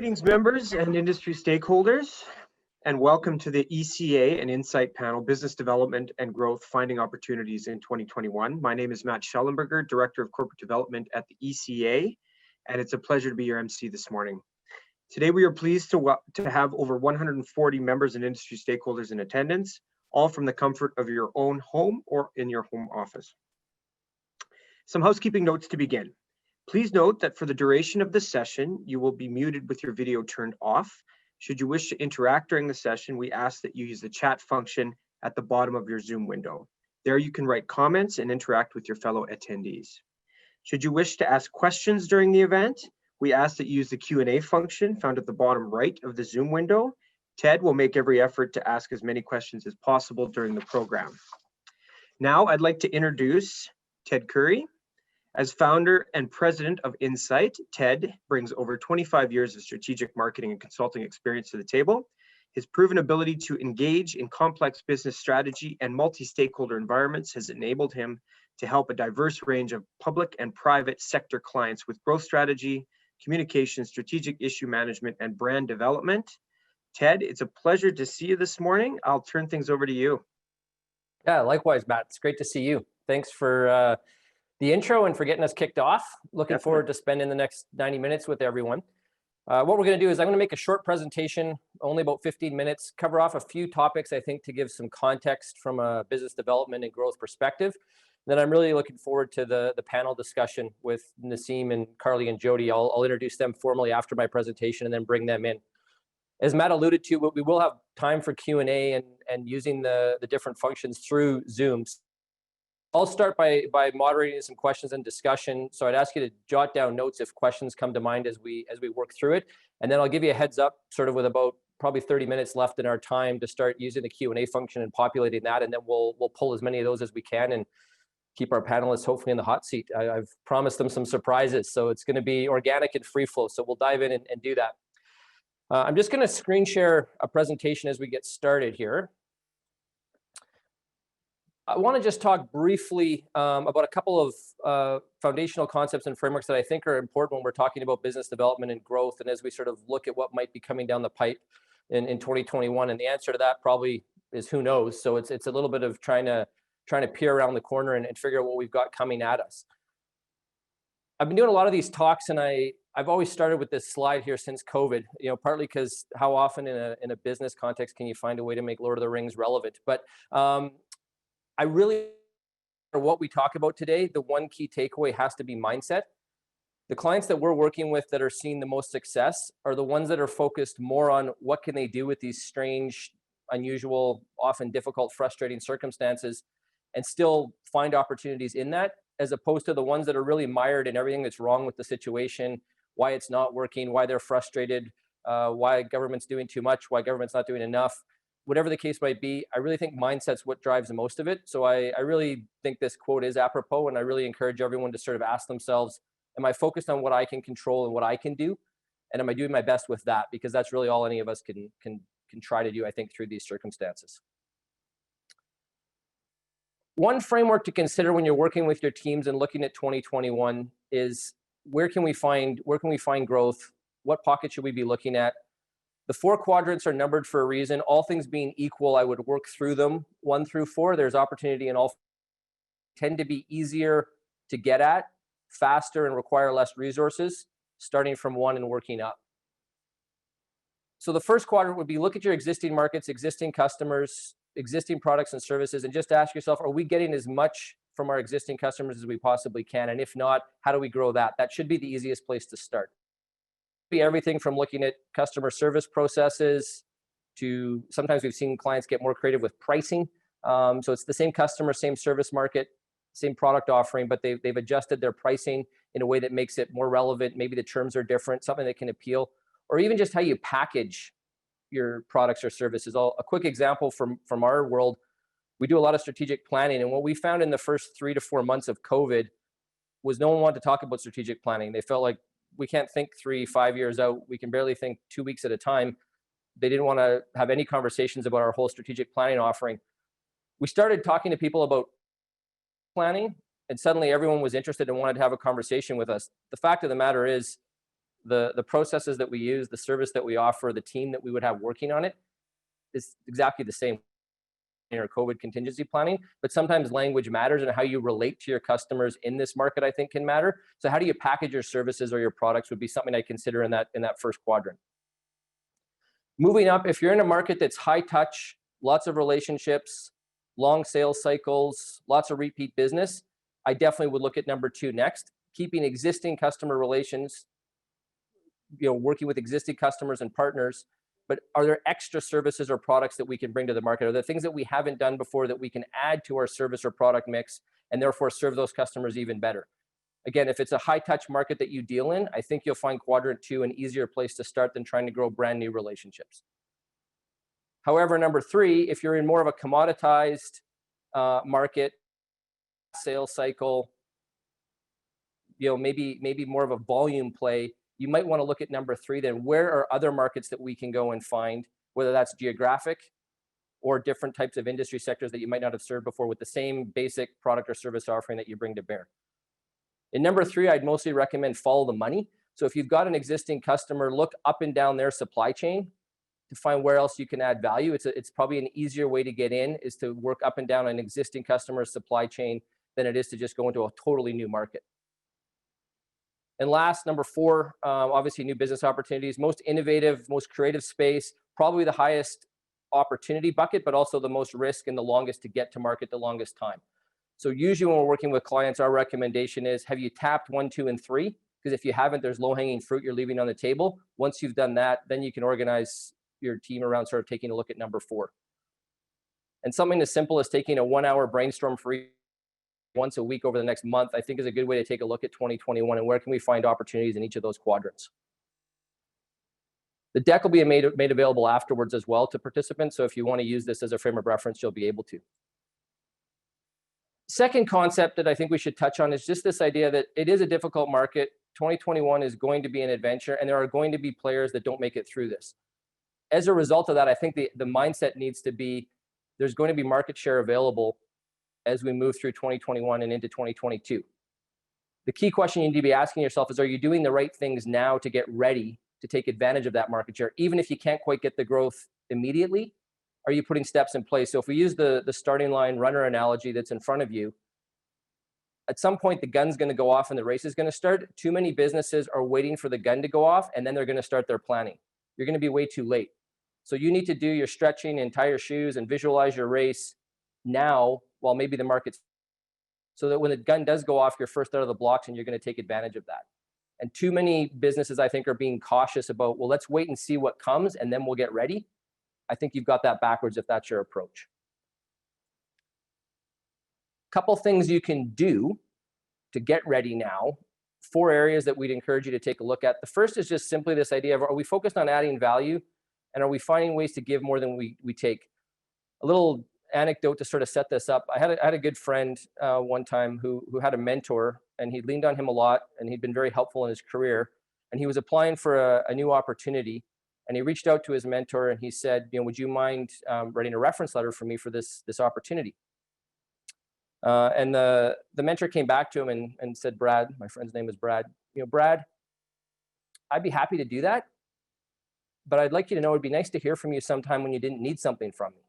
Greetings, members and industry stakeholders, and welcome to the ECA and INCITE panel, Business Development and Growth, Finding Opportunities in 2021. My name is Matt Schellenberger, Director of Corporate Development at the ECA, and it's a pleasure to be your MC this morning. Today, we are pleased to have over 140 members and industry stakeholders in attendance, all from the comfort of your own home or in your home office. Some housekeeping notes to begin. Please note that for the duration of the session, you will be muted with your video turned off. Should you wish to interact during the session, we ask that you use the chat function at the bottom of your Zoom window. There you can write comments and interact with your fellow attendees. Should you wish to ask questions during the event, we ask that you use the Q&A function found at the bottom right of the Zoom window. Ted will make every effort to ask as many questions as possible during the program. Now I'd like to introduce Ted Kouri. As founder and president of INCITE, Ted brings over 25 years of strategic marketing and consulting experience to the table. His proven ability to engage in complex business strategy and multi-stakeholder environments has enabled him to help a diverse range of public and private sector clients with growth strategy, communication, strategic issue management, and brand development. Ted, it's a pleasure to see you this morning. I'll turn things over to you. Yeah, likewise, Matt. It's great to see you. Thanks for the intro and for getting us kicked off. Looking forward to spending the next 90 minutes with everyone. What we're going to do is I'm going to make a short presentation, only about 15 minutes, cover off a few topics, I think, to give some context from a business development and growth perspective. Then I'm really looking forward to the panel discussion with Naseem and Carly and Jodie. I'll introduce them formally after my presentation and then bring them in. As Matt alluded to, we will have time for Q&A and using the different functions through Zoom. I'll start by moderating some questions and discussion. So I'd ask you to jot down notes if questions come to mind as we work through it. And then I'll give you a heads up sort of with about probably 30 minutes left in our time to start using the Q&A function and populating that. And then we'll pull as many of those as we can and keep our panelists hopefully in the hot seat. I've promised them some surprises. So it's going to be organic and free flow. So we'll dive in and do that. I'm just going to screen share a presentation as we get started here. I want to just talk briefly about a couple of foundational concepts and frameworks that I think are important when we're talking about business development and growth, and as we sort of look at what might be coming down the pipe in 2021. And the answer to that probably is who knows. So it's a little bit of trying to peer around the corner and figure out what we've got coming at us. I've been doing a lot of these talks, and I've always started with this slide here since COVID. Partly because how often in a business context can you find a way to make Lord of the Rings relevant? But I really, for what we talk about today, the one key takeaway has to be mindset. The clients that we're working with that are seeing the most success are the ones that are focused more on what can they do with these strange, unusual, often difficult, frustrating circumstances and still find opportunities in that, as opposed to the ones that are really mired in everything that's wrong with the situation, why it's not working, why they're frustrated, why government's doing too much, why government's not doing enough. Whatever the case might be, I really think mindset's what drives the most of it. So I really think this quote is apropos, and I really encourage everyone to sort of ask themselves, am I focused on what I can control and what I can do? And am I doing my best with that? Because that's really all any of us can try to do, I think, through these circumstances. One framework to consider when you're working with your teams and looking at 2021 is where can we find growth? What pocket should we be looking at? The 4 quadrants are numbered for a reason. All things being equal, I would work through them 1 through 4. There's opportunity in all. Tend to be easier to get at, faster, and require less resources, starting from 1 and working up. So the first quadrant would be look at your existing markets, existing customers, existing products and services, and just ask yourself, are we getting as much from our existing customers as we possibly can? And if not, how do we grow that? That should be the easiest place to start. Be everything from looking at customer service processes to sometimes we've seen clients get more creative with pricing. So it's the same customer, same service market, same product offering, but they've adjusted their pricing in a way that makes it more relevant. Maybe the terms are different, something that can appeal, or even just how you package your products or services. A quick example from our world, we do a lot of strategic planning, and what we found in the first 3 to 4 months of COVID was no one wanted to talk about strategic planning. They felt like we can't think 3-5 years out. We can barely think 2 weeks at a time. They didn't want to have any conversations about our whole strategic planning offering. We started talking to people about planning, and suddenly everyone was interested and wanted to have a conversation with us. The fact of the matter is, The processes that we use, the service that we offer, the team that we would have working on it is exactly the same in our COVID contingency planning, but sometimes language matters and how you relate to your customers in this market, I think, can matter. So how do you package your services or your products would be something I consider in that first quadrant. Moving up, if you're in a market that's high touch, lots of relationships, long sales cycles, lots of repeat business, I definitely would look at number 2 next. Keeping existing customer relations, working with existing customers and partners, but are there extra services or products that we can bring to the market? Are there things that we haven't done before that we can add to our service or product mix and therefore serve those customers even better? Again, if it's a high touch market that you deal in, I think you'll find quadrant 2 an easier place to start than trying to grow brand new relationships. However, number 3, if you're in more of a commoditized market, sales cycle, maybe more of a volume play, you might want to look at number 3 then. Where are other markets that we can go and find, whether that's geographic or different types of industry sectors that you might not have served before with the same basic product or service offering that you bring to bear. In number 3, I'd mostly recommend follow the money. So if you've got an existing customer, look up and down their supply chain to find where else you can add value. It's probably an easier way to get in is to work up and down an existing customer's supply chain than it is to just go into a totally new market. And last, number 4, obviously new business opportunities, most innovative, most creative space, probably the highest opportunity bucket, but also the most risk and the longest to get to market, the longest time. So usually when we're working with clients, our recommendation is, have you tapped 1, 2, and 3? Because if you haven't, there's low-hanging fruit you're leaving on the table. Once you've done that, then you can organize your team around sort of taking a look at number 4. And something as simple as taking a 1-hour brainstorm free once a week over the next month, I think is a good way to take a look at 2021 and where can we find opportunities in each of those quadrants. The deck will be made available afterwards as well to participants. So if you want to use this as a frame of reference, you'll be able to. Second concept that I think we should touch on is just this idea that it is a difficult market. 2021 is going to be an adventure, and there are going to be players that don't make it through this. As a result of that, I think the mindset needs to be there's going to be market share available as we move through 2021 and into 2022. The key question you need to be asking yourself is, are you doing the right things now to get ready to take advantage of that market share? Even if you can't quite get the growth immediately, are you putting steps in place? So if we use the starting line runner analogy that's in front of you, at some point the gun's going to go off and the race is going to start. Too many businesses are waiting for the gun to go off and then they're going to start their planning. You're going to be way too late. So you need to do your stretching and tie your shoes and visualize your race now while maybe the market's, so that when the gun does go off, you're first out of the blocks and you're going to take advantage of that. And too many businesses, I think, are being cautious about, well, let's wait and see what comes and then we'll get ready. I think you've got that backwards if that's your approach. Couple things you can do to get ready now. 4 areas that we'd encourage you to take a look at. The first is just simply this idea of, are we focused on adding value and are we finding ways to give more than we take? A little anecdote to sort of set this up. I had a good friend one time who had a mentor, and he leaned on him a lot, and he'd been very helpful in his career. And he was applying for a new opportunity, and he reached out to his mentor and he said, would you mind writing a reference letter for me for this opportunity? And the mentor came back to him and said, Brad, my friend's name is Brad, Brad, I'd be happy to do that, but I'd like you to know it'd be nice to hear from you sometime when you didn't need something from me.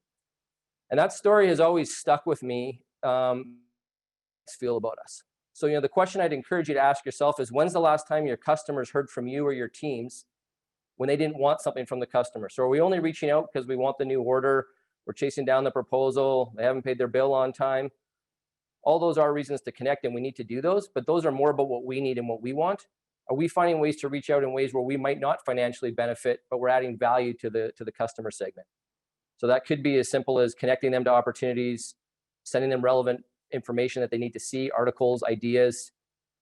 And that story has always stuck with me. Feel about us. So, the question I'd encourage you to ask yourself is, when's the last time your customers heard from you or your teams when they didn't want something from the customer? So are we only reaching out because we want the new order? We're chasing down the proposal. They haven't paid their bill on time. All those are reasons to connect, and we need to do those, but those are more about what we need and what we want. Are we finding ways to reach out in ways where we might not financially benefit, but we're adding value to the customer segment? So that could be as simple as connecting them to opportunities, sending them relevant information that they need to see, articles, ideas,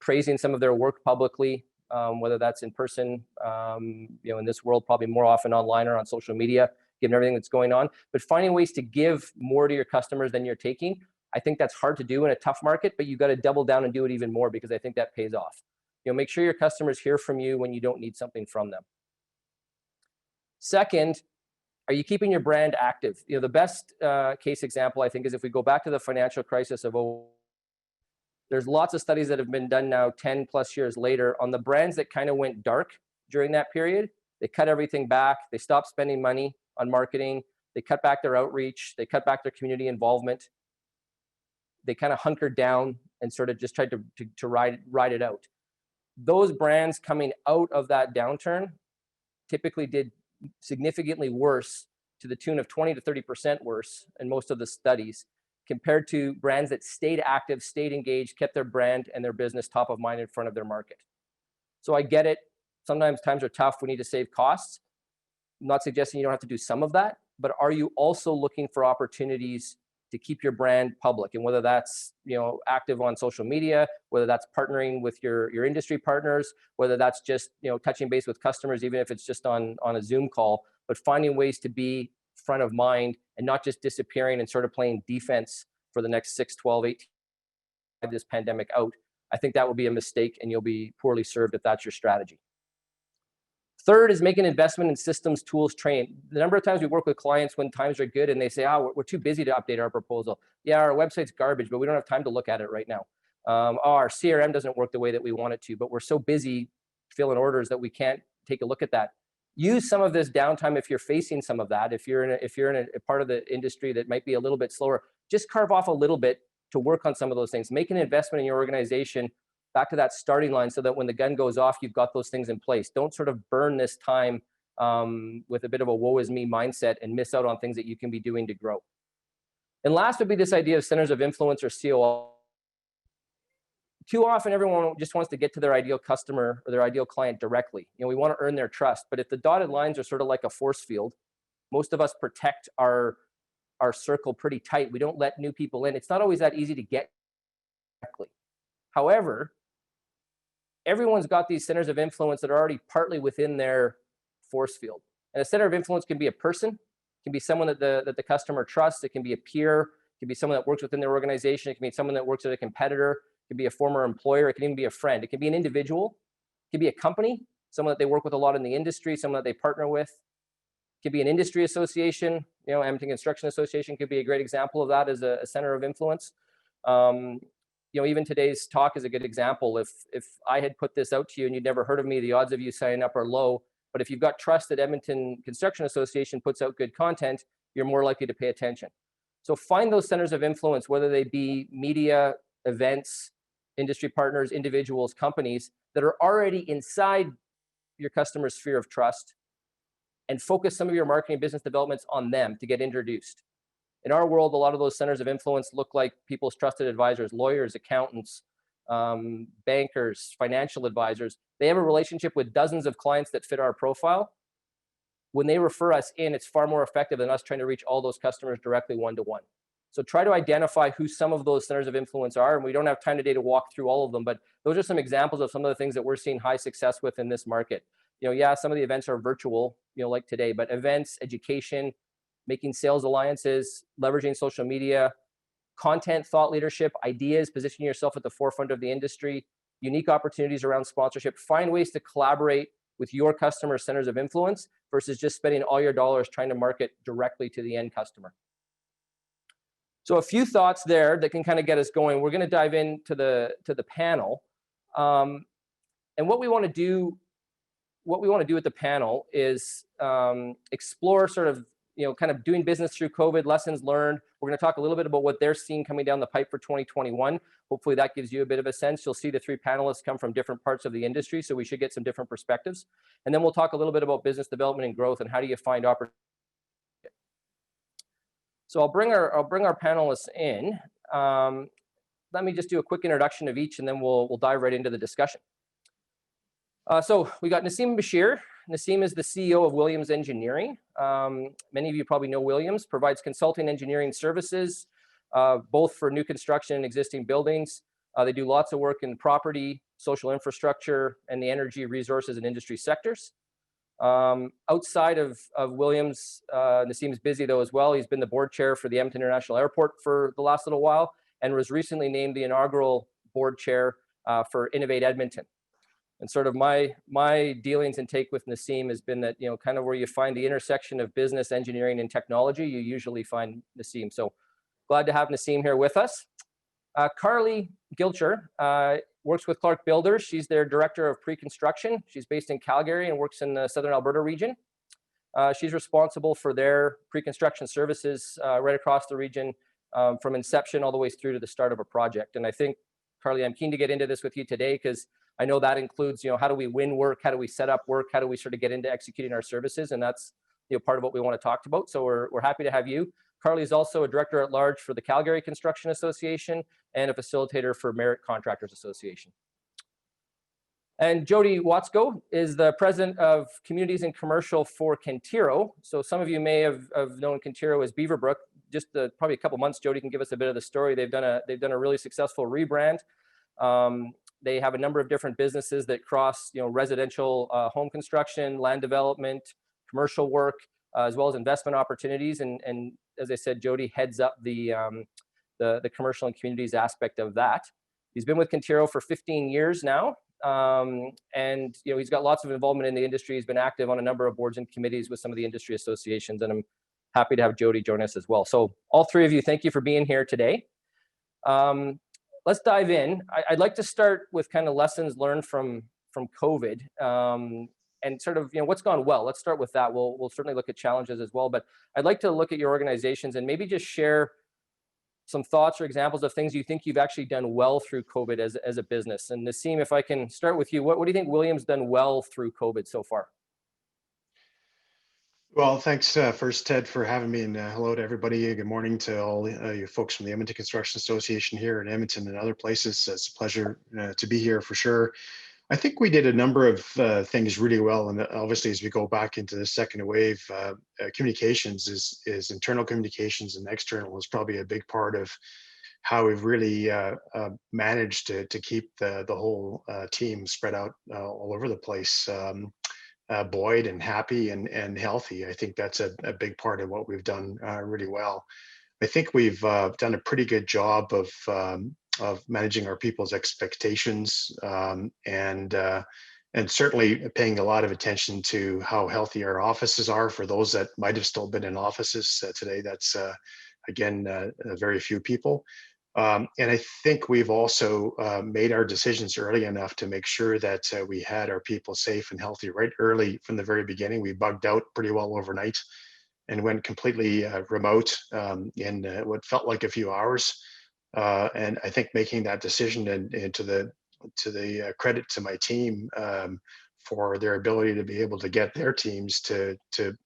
praising some of their work publicly, whether that's in person, in this world, probably more often online or on social media, given everything that's going on. But finding ways to give more to your customers than you're taking, I think that's hard to do in a tough market, but you've got to double down and do it even more, because I think that pays off. Make sure your customers hear from you when you don't need something from them. Second, are you keeping your brand active? The best case example, I think, is if we go back to the financial crisis of 2008. There's lots of studies that have been done now 10 plus years later on the brands that kind of went dark during that period. They cut everything back. They stopped spending money on marketing. They cut back their outreach. They cut back their community involvement. They kind of hunkered down and sort of just tried to ride it out. Those brands coming out of that downturn typically did significantly worse, to the tune of 20 to 30% worse in most of the studies, compared to brands that stayed active, stayed engaged, kept their brand and their business top of mind in front of their market. So I get it. Sometimes times are tough. We need to save costs. I'm not suggesting you don't have to do some of that, but are you also looking for opportunities to keep your brand public? And whether that's, active on social media, whether that's partnering with your industry partners, whether that's just, touching base with customers, even if it's just on a Zoom call, but finding ways to be front of mind and not just disappearing and sort of playing defense for the next 6, 12, 18, this pandemic out. I think that will be a mistake, and you'll be poorly served if that's your strategy. Third is make an investment in systems, tools, training. The number of times we work with clients when times are good and they say, we're too busy to update our proposal. Yeah, our website's garbage, but we don't have time to look at it right now. Our CRM doesn't work the way that we want it to, but we're so busy filling orders that we can't take a look at that. Use some of this downtime if you're facing some of that. If you're in a part of the industry that might be a little bit slower, just carve off a little bit to work on some of those things. Make an investment in your organization back to that starting line, so that when the gun goes off, you've got those things in place. Don't sort of burn this time with a bit of a woe is me mindset and miss out on things that you can be doing to grow. And last would be this idea of centers of influence, or COL. Too often, everyone just wants to get to their ideal customer or their ideal client directly. We want to earn their trust. But if the dotted lines are sort of like a force field, most of us protect our circle pretty tight. We don't let new people in. It's not always that easy to get directly. However, everyone's got these centers of influence that are already partly within their force field. And a center of influence can be a person, it can be someone that the customer trusts, it can be a peer, it can be someone that works within their organization, it can be someone that works at a competitor, it can be a former employer, it can even be a friend, it can be an individual, it can be a company, someone that they work with a lot in the industry, someone that they partner with. It could be an industry association, Edmonton Construction Association could be a great example of that as a center of influence. Even today's talk is a good example. If I had put this out to you and you'd never heard of me, the odds of you signing up are low. But if you've got trust that Edmonton Construction Association puts out good content, you're more likely to pay attention. So find those centers of influence, whether they be media, events, industry partners, individuals, companies that are already inside your customer's sphere of trust, and focus some of your marketing business developments on them to get introduced. In our world, a lot of those centers of influence look like people's trusted advisors, lawyers, accountants, bankers, financial advisors. They have a relationship with dozens of clients that fit our profile. When they refer us in, it's far more effective than us trying to reach all those customers directly one-to-one. So try to identify who some of those centers of influence are. And we don't have time today to walk through all of them, but those are some examples of some of the things that we're seeing high success with in this market. Some of the events are virtual, like today, but events, education, making sales alliances, leveraging social media, content, thought leadership, ideas, positioning yourself at the forefront of the industry, unique opportunities around sponsorship. Find ways to collaborate with your customer centers of influence versus just spending all your dollars trying to market directly to the end customer. So a few thoughts there that can kind of get us going. We're going to dive into the panel. And what we want to do at the panel is explore sort of kind of doing business through COVID, lessons learned. We're going to talk a little bit about what they're seeing coming down the pipe for 2021. Hopefully that gives you a bit of a sense. You'll see the three panelists come from different parts of the industry, so we should get some different perspectives. And then we'll talk a little bit about business development and growth and how do you find opportunities. So I'll bring our panelists in. Let me just do a quick introduction of each, and then we'll dive right into the discussion. So we got Naseem Bashir. Naseem is the CEO of Williams Engineering. Many of you probably know Williams, provides consulting engineering services, both for new construction and existing buildings. They do lots of work in property, social infrastructure, and the energy, resources, and industry sectors. Outside of Williams, Naseem's busy though as well. He's been the board chair for the Edmonton International Airport for the last little while, and was recently named the inaugural board chair for Innovate Edmonton. And sort of my dealings and take with Naseem has been that, kind of where you find the intersection of business, engineering, and technology, you usually find Naseem. So glad to have Naseem here with us. Carly Guilcher works with Clark Builders. She's their director of pre-construction. She's based in Calgary and works in the Southern Alberta region. She's responsible for their pre-construction services right across the region, from inception all the way through to the start of a project. And I think, Carly, I'm keen to get into this with you today because I know that includes, how do we win work? How do we set up work? How do we sort of get into executing our services? And that's, part of what we want to talk about. So we're happy to have you. Carly is also a director at large for the Calgary Construction Association and a facilitator for Merit Contractors Association. And Jodie Wacko is the president of Communities and Commercial for Cantiro. So some of you may have known Cantiro as Beaverbrook. Just probably a couple months, Jodie can give us a bit of the story. They've done a really successful rebrand. They have a number of different businesses that cross, residential home construction, land development, commercial work, as well as investment opportunities. And as I said, Jodie heads up the commercial and communities aspect of that. He's been with Cantiro for 15 years now. And he's got lots of involvement in the industry. He's been active on a number of boards and committees with some of the industry associations, and I'm happy to have Jodie join us as well. So all three of you, thank you for being here today. Let's dive in. I'd like to start with kind of lessons learned from COVID, and sort of what's gone well. Let's start with that. We'll certainly look at challenges as well, but I'd like to look at your organizations and maybe just share some thoughts or examples of things you think you've actually done well through COVID as a business. And Naseem, if I can start with you, what do you think William's done well through COVID so far? Well, thanks first, Ted, for having me, and hello to everybody. Good morning to all you folks from the Edmonton Construction Association here in Edmonton and other places. It's a pleasure to be here for sure. I think we did a number of things really well, and obviously as we go back into the second wave, communications is internal communications and external is probably a big part of how we've really managed to keep the whole team spread out all over the place, buoyed and happy and healthy. I think that's a big part of what we've done really well. I think we've done a pretty good job of managing our people's expectations, and certainly paying a lot of attention to how healthy our offices are for those that might have still been in offices today. That's again very few people, and I think we've also made our decisions early enough to make sure that we had our people safe and healthy right early from the very beginning. We bugged out pretty well overnight and went completely remote in what felt like a few hours. And I think making that decision, and to the credit to my team for their ability to be able to get their teams to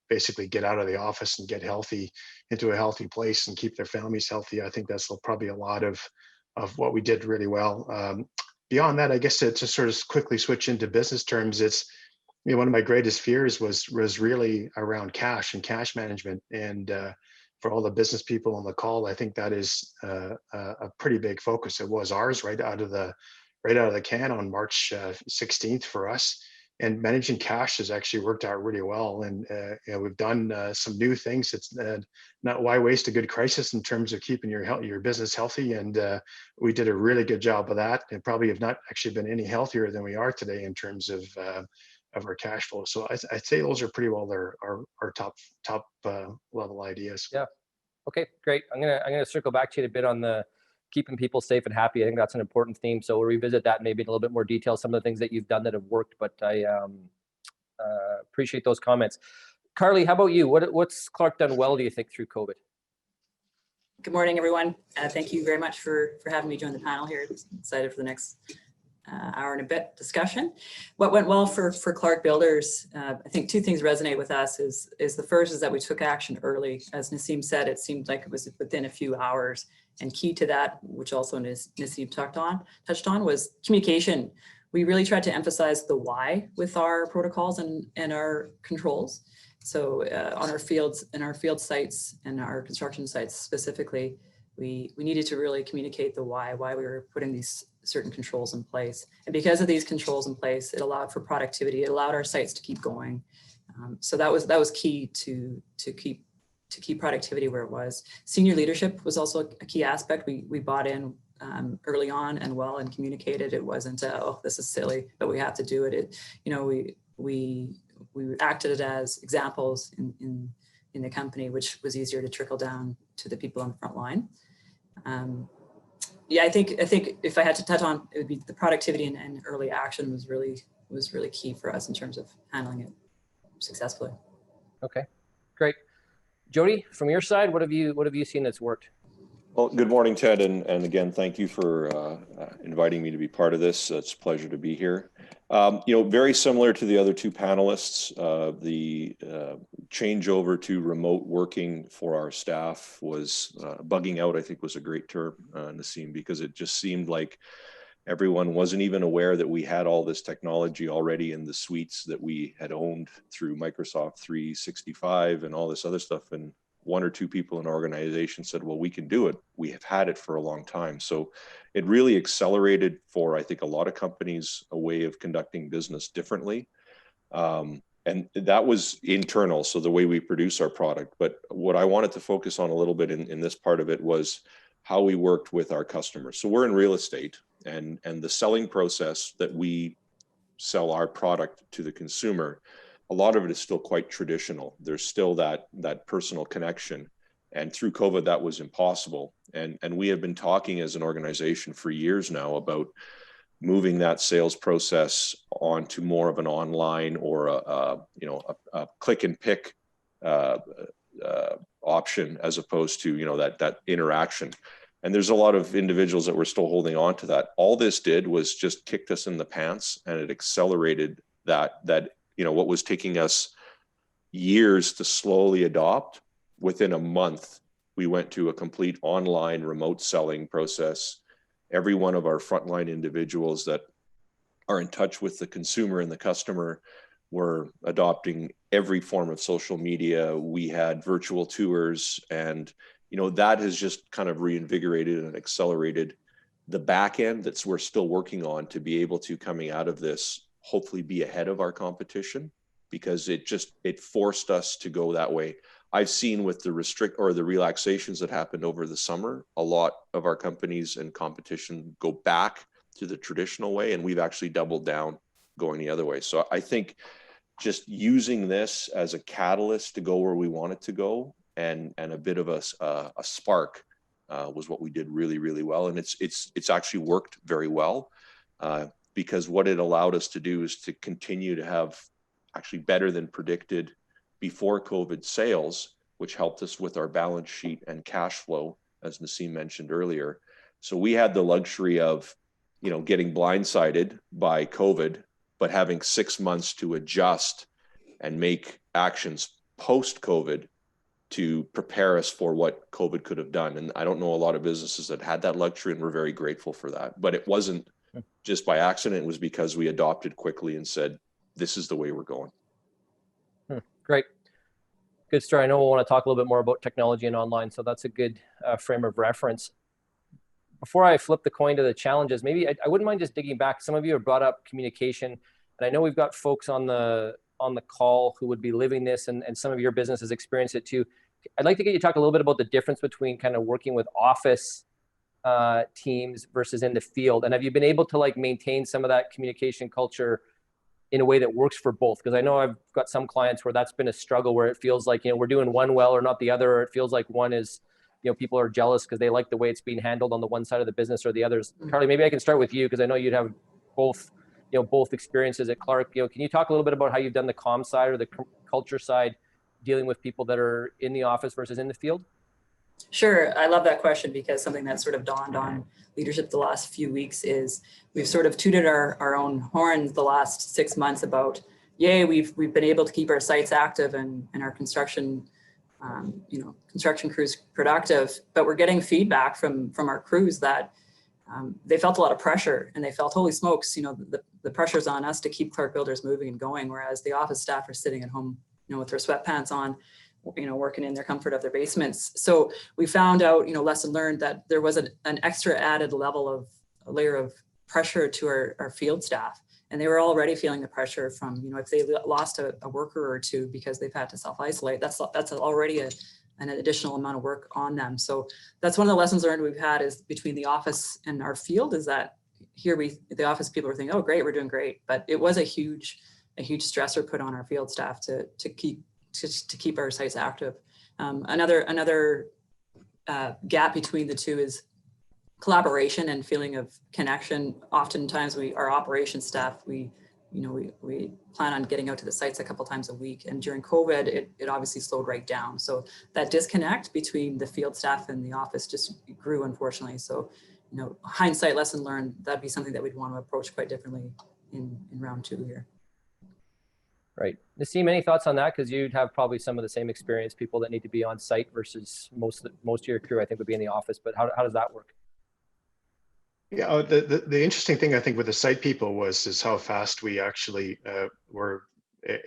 basically get out of the office and get healthy into a healthy place and keep their families healthy. I think that's probably a lot of what we did really well. Beyond that, I guess to sort of quickly switch into business terms, it's one of my greatest fears was really around cash and cash management. And for all the business people on the call, I think that is a pretty big focus. It was ours right out of the can on March 16th for us. And managing cash has actually worked out really well. And we've done some new things. It's not why waste a good crisis in terms of keeping your business healthy. And we did a really good job of that, and probably have not actually been any healthier than we are today in terms of our cash flow. So I'd say those are pretty well our top level ideas. Yeah. Okay, great. I'm gonna circle back to you a bit on the keeping people safe and happy. I think that's an important theme. So we'll revisit that maybe in a little bit more detail, some of the things that you've done that have worked, but I appreciate those comments. Carly, how about you? What's Clark done well, do you think, through COVID? Good morning, everyone. Thank you very much for having me join the panel here. Excited for the next hour and a bit discussion. What went well for Clark Builders? I think two things resonate with us. Is the first is that we took action early. As Naseem said, it seemed like it was within a few hours. And key to that, which also Naseem touched on, was communication. We really tried to emphasize the why with our protocols and our controls. So on our fields, in our field sites and our construction sites specifically, we needed to really communicate the why we were putting these certain controls in place. And because of these controls in place, it allowed for productivity. It allowed our sites to keep going. So that was key to keep productivity where it was. Senior leadership was also a key aspect. We bought in early on and well and communicated. It wasn't oh, this is silly, but we have to do it. We acted as examples in the company, which was easier to trickle down to the people on the front line. Yeah, I think if I had to touch on, it would be the productivity and early action was really key for us in terms of handling it successfully. Okay, great. Jodie, from your side, what have you seen that's worked? Well, good morning, Ted, and again, thank you for inviting me to be part of this. It's a pleasure to be here. Very similar to the other two panelists, the changeover to remote working for our staff was bugging out, I think was a great term, Naseem, because it just seemed like everyone wasn't even aware that we had all this technology already in the suites that we had owned through Microsoft 365 and all this other stuff. And one or two people in our organization said, well, we can do it. We have had it for a long time. So it really accelerated for, I think, a lot of companies, a way of conducting business differently. And that was internal, so the way we produce our product. But what I wanted to focus on a little bit in this part of it was how we worked with our customers. So we're in real estate, and the selling process that we sell our product to the consumer, a lot of it is still quite traditional. There's still that personal connection. And through COVID, that was impossible. And we have been talking as an organization for years now about moving that sales process onto more of an online or a click and pick option, as opposed to that interaction. And there's a lot of individuals that were still holding on to that. All this did was just kicked us in the pants, and it accelerated that what was taking us years to slowly adopt. Within a month, we went to a complete online remote selling process. Every one of our frontline individuals that are in touch with the consumer and the customer were adopting every form of social media. We had virtual tours, and that has just kind of reinvigorated and accelerated the back end that we're still working on to be able to, coming out of this, hopefully be ahead of our competition, because it forced us to go that way. I've seen with the relaxations that happened over the summer, a lot of our companies and competition go back to the traditional way, and we've actually doubled down going the other way. So I think just using this as a catalyst to go where we want it to go, and a bit of a spark was what we did really, really well. And it's actually worked very well, because what it allowed us to do is to continue to have actually better than predicted before COVID sales, which helped us with our balance sheet and cash flow, as Naseem mentioned earlier. So we had the luxury of, getting blindsided by COVID, but having 6 months to adjust and make actions post-COVID to prepare us for what COVID could have done. And I don't know a lot of businesses that had that luxury, and we're very grateful for that. But it wasn't just by accident. It was because we adopted quickly and said, this is the way we're going. Great. Good story. I know we'll want to talk a little bit more about technology and online, so that's a good frame of reference. Before I flip the coin to the challenges, maybe I wouldn't mind just digging back. Some of you have brought up communication, and I know we've got folks on the call who would be living this, and some of your business has experienced it too. I'd like to get you to talk a little bit about the difference between kind of working with office teams versus in the field. And have you been able to maintain some of that communication culture in a way that works for both? Because I know I've got some clients where that's been a struggle, where it feels like, we're doing one well or not the other, or it feels like one is, people are jealous because they like the way it's being handled on the one side of the business or the others. Carly, maybe I can start with you, because I know you'd have both, both experiences at Clark. Can you talk a little bit about how you've done the comm side or the culture side, dealing with people that are in the office versus in the field? Sure. I love that question, because something that sort of dawned on leadership the last few weeks is we've sort of tooted our own horns the last 6 months about, yay, we've been able to keep our sites active and our construction crews productive, but we're getting feedback from our crews that they felt a lot of pressure, and they felt, holy smokes, the pressure's on us to keep Clark Builders moving and going, whereas the office staff are sitting at home, with their sweatpants on, working in their comfort of their basements. So we found out, lesson learned, that there was an extra added layer of pressure to our field staff. And they were already feeling the pressure from, if they lost a worker or two because they've had to self-isolate, that's already an additional amount of work on them. So that's one of the lessons learned we've had, is between the office and our field, is that here the office people are thinking, oh, great, we're doing great. But it was a huge stressor put on our field staff to keep our sites active. Another gap between the two is collaboration and feeling of connection. Oftentimes our operations staff, we plan on getting out to the sites a couple times a week. And during COVID, it obviously slowed right down. So that disconnect between the field staff and the office just grew, unfortunately. So, hindsight, lesson learned, that'd be something that we'd want to approach quite differently in round 2 here. Right. Naseem, any thoughts on that? Because you'd have probably some of the same experience, people that need to be on site versus most of your crew, I think, would be in the office. But how does that work? Yeah, the interesting thing I think with the site people is how fast we actually were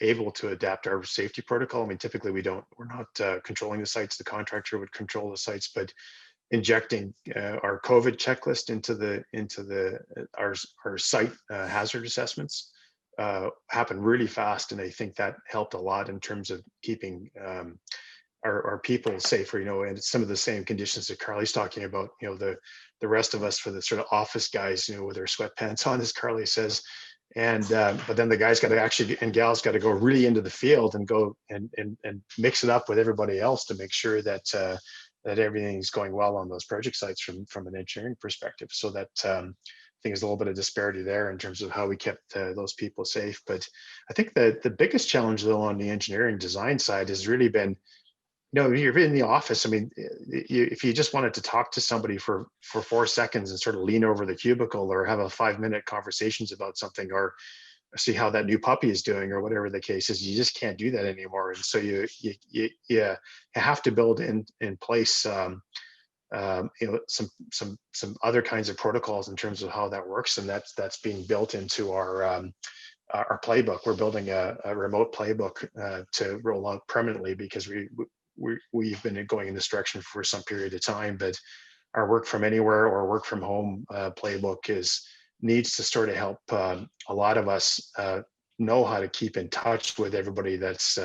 able to adapt our safety protocol. I mean, typically we're not controlling the sites. The contractor would control the sites, but injecting our COVID checklist into our site hazard assessments happened really fast, and I think that helped a lot in terms of keeping our people safer. And it's some of the same conditions that Carly's talking about. The rest of us, for the sort of office guys, with their sweatpants on, as Carly says, and but then the guys got to and gals got to go really into the field and go and mix it up with everybody else to make sure that that everything's going well on those project sites from an engineering perspective. So that I think there's a little bit of disparity there in terms of how we kept those people safe. But I think that the biggest challenge, though, on the engineering design side has really been, you're in the office. I mean, if you just wanted to talk to somebody for 4 seconds and sort of lean over the cubicle or have a 5-minute conversations about something, or see how that new puppy is doing, or whatever the case is, you just can't do that anymore. And so you have to build in place some other kinds of protocols in terms of how that works, and that's being built into our playbook. We're building a remote playbook to roll out permanently, because we've been going in this direction for some period of time, but our work from anywhere or work from home playbook needs to sort of help a lot of us know how to keep in touch with everybody that's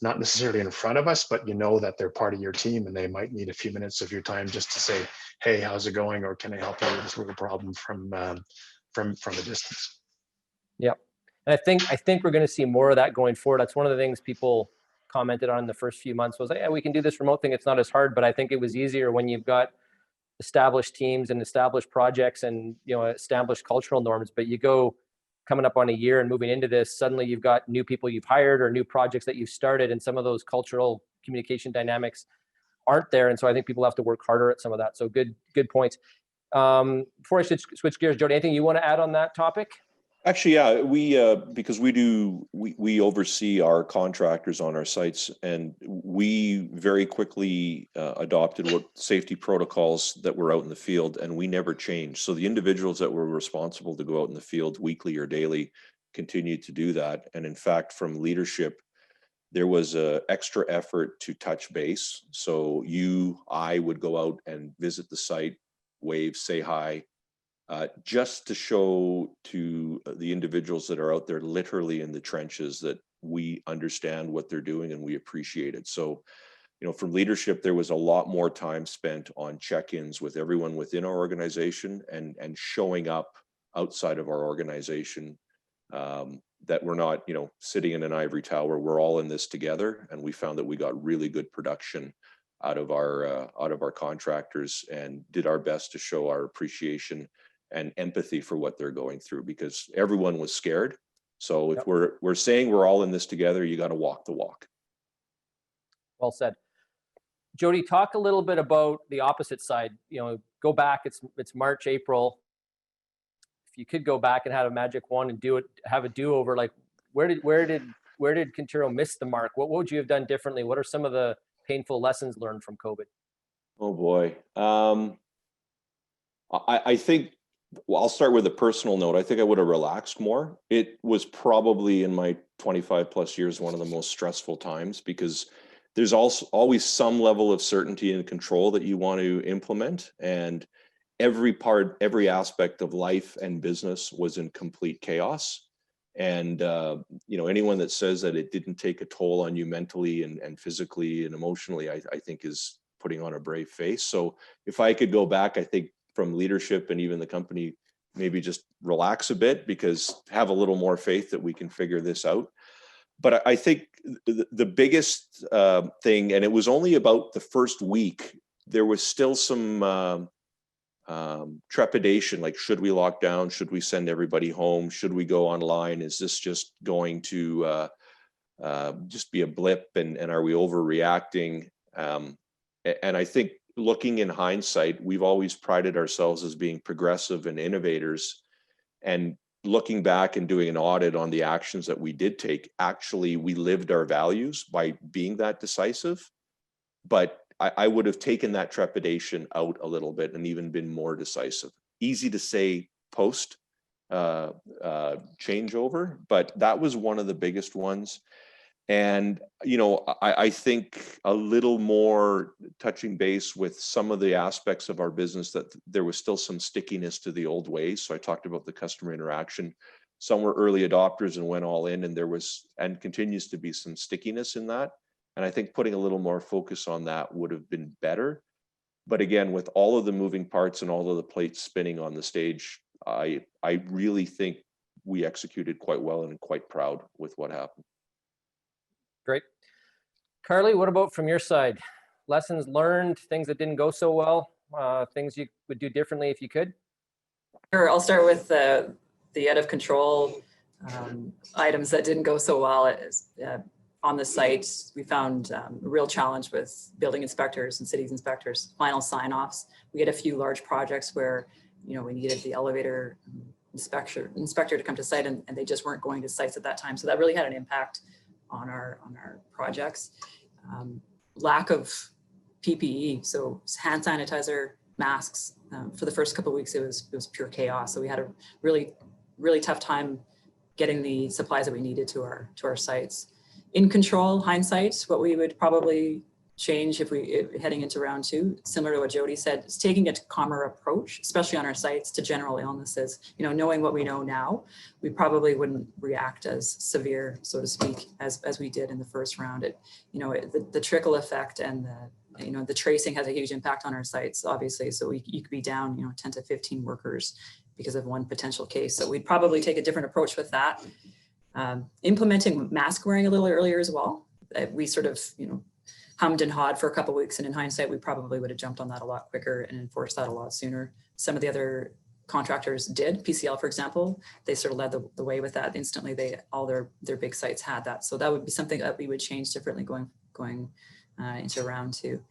not necessarily in front of us, but that they're part of your team, and they might need a few minutes of your time just to say, hey, how's it going? Or can I help you with this little problem from a distance? Yeah. And I think we're going to see more of that going forward. That's one of the things people commented on in the first few months was, yeah, we can do this remote thing. It's not as hard, but I think it was easier when you've got established teams and established projects and, established cultural norms. But you go coming up on a year and moving into this, suddenly you've got new people you've hired or new projects that you've started, and some of those cultural communication dynamics aren't there. And so I think people have to work harder at some of that. So good points. Before I switch gears, Jodie, anything you want to add on that topic? Actually, yeah, we because we oversee our contractors on our sites, and we very quickly adopted what safety protocols that were out in the field, and we never changed. So the individuals that were responsible to go out in the field weekly or daily continued to do that. And in fact, from leadership, there was a extra effort to touch base. So I would go out and visit the site, wave, say hi. Just to show to the individuals that are out there literally in the trenches that we understand what they're doing and we appreciate it. So, from leadership, there was a lot more time spent on check-ins with everyone within our organization and showing up outside of our organization, that we're not, sitting in an ivory tower. We're all in this together, and we found that we got really good production out of our contractors and did our best to show our appreciation and empathy for what they're going through, because everyone was scared. So if we're saying we're all in this together, you got to walk the walk. Well said. Jodie, talk a little bit about the opposite side. Go back. It's March, April. If you could go back and have a magic wand and have a do-over, like where did Cantiro miss the mark? What would you have done differently? What are some of the painful lessons learned from COVID? Oh boy. I think, well, I'll start with a personal note. I think I would have relaxed more. It was probably, in my 25 plus years, one of the most stressful times, because there's also always some level of certainty and control that you want to implement. And every aspect of life and business was in complete chaos. And, anyone that says that it didn't take a toll on you mentally and physically and emotionally, I think is putting on a brave face. So if I could go back, I think, from leadership and even the company, maybe just relax a bit, because have a little more faith that we can figure this out. But I think the biggest thing, and it was only about the first week, there was still some trepidation, like, should we lock down? Should we send everybody home? Should we go online? Is this just going to just be a blip, and are we overreacting? And I think, looking in hindsight, we've always prided ourselves as being progressive and innovators. And looking back and doing an audit on the actions that we did take, actually, we lived our values by being that decisive. But I would have taken that trepidation out a little bit and even been more decisive. Easy to say post changeover, but that was one of the biggest ones. And, you know, I think a little more touching base with some of the aspects of our business, that there was still some stickiness to the old ways. So I talked about the customer interaction. Some were early adopters and went all in, and there was, and continues to be, some stickiness in that. And I think putting a little more focus on that would have been better. But again, with all of the moving parts and all of the plates spinning on the stage, I really think we executed quite well, and quite proud with what happened. Great. Carly, what about from your side? Lessons learned, things that didn't go so well, things you would do differently if you could? Sure, I'll start with the out of control items that didn't go so well. On the site, we found a real challenge with building inspectors and cities inspectors, final sign-offs. We had a few large projects where, you know, we needed the elevator inspector to come to site, and they just weren't going to sites at that time. So that really had an impact on our projects. Lack of PPE, so hand sanitizer, masks. For the first couple of weeks, it was pure chaos. So we had a really tough time getting the supplies that we needed to our sites. In control, hindsight, what we would probably change if heading into round 2, similar to what Jodie said, is taking a calmer approach, especially on our sites, to general illnesses. You know, knowing what we know now, we probably wouldn't react as severe, so to speak, as we did in the first round. The trickle effect and the tracing has a huge impact on our sites, obviously. So you could be down, 10 to 15 workers because of one potential case. So we'd probably take a different approach with that. Implementing mask wearing a little earlier as well. We sort of, hummed and hawed for a couple of weeks, and in hindsight, we probably would have jumped on that a lot quicker and enforced that a lot sooner. Some of the other contractors did. PCL, for example, they sort of led the way with that instantly. All their big sites had that, so that would be something that we would change differently going into round 2.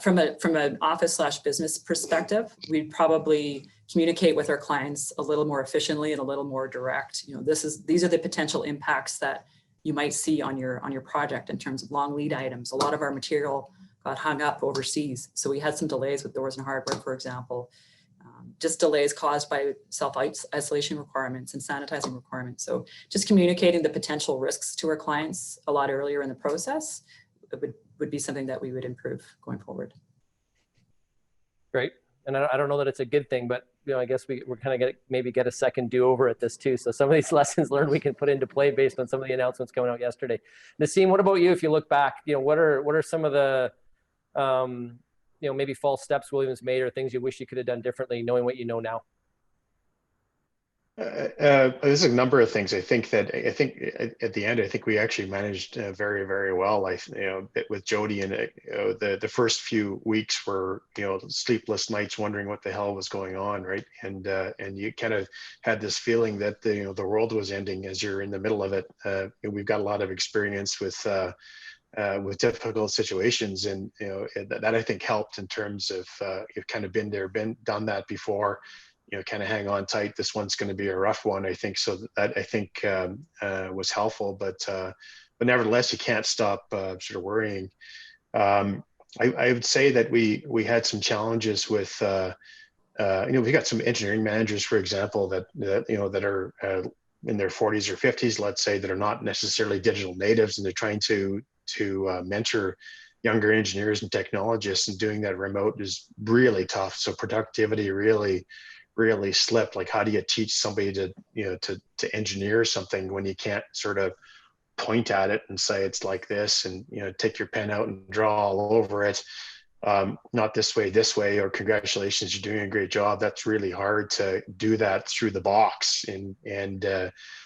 From an office/business perspective, we'd probably communicate with our clients a little more efficiently and a little more direct. These are the potential impacts that you might see on your project in terms of long lead items. A lot of our material got hung up overseas, so we had some delays with doors and hardware, for example. Just delays caused by self-isolation requirements and sanitizing requirements. So just communicating the potential risks to our clients a lot earlier in the process would be something that we would improve going forward. Great. And I don't know that it's a good thing, but I guess we're kind of maybe get a second do-over at this too. So some of these lessons learned we can put into play based on some of the announcements coming out yesterday. Naseem, what about you? If you look back, what are some of the maybe false steps Williams made, or things you wish you could have done differently, knowing what you know now? There's a number of things. I think at the end, I think we actually managed very, very well. With Jodie, and the first few weeks were sleepless nights, wondering what the hell was going on, right? And you kind of had this feeling that the world was ending as you're in the middle of it. We've got a lot of experience with difficult situations, and that I think helped in terms of you've kind of been there, done that before. Kind of hang on tight. This one's going to be a rough one, I think. So that I think was helpful, but nevertheless, you can't stop sort of worrying. I would say that we had some challenges with, we got some engineering managers, for example, that are in their 40s or 50s, let's say, that are not necessarily digital natives, and they're trying to mentor younger engineers and technologists, and doing that remote is really tough. So productivity really slipped. Like, how do you teach somebody to engineer something when you can't sort of point at it and say it's like this, and take your pen out and draw all over it, not this way, or congratulations, you're doing a great job. That's really hard to do that through the box, and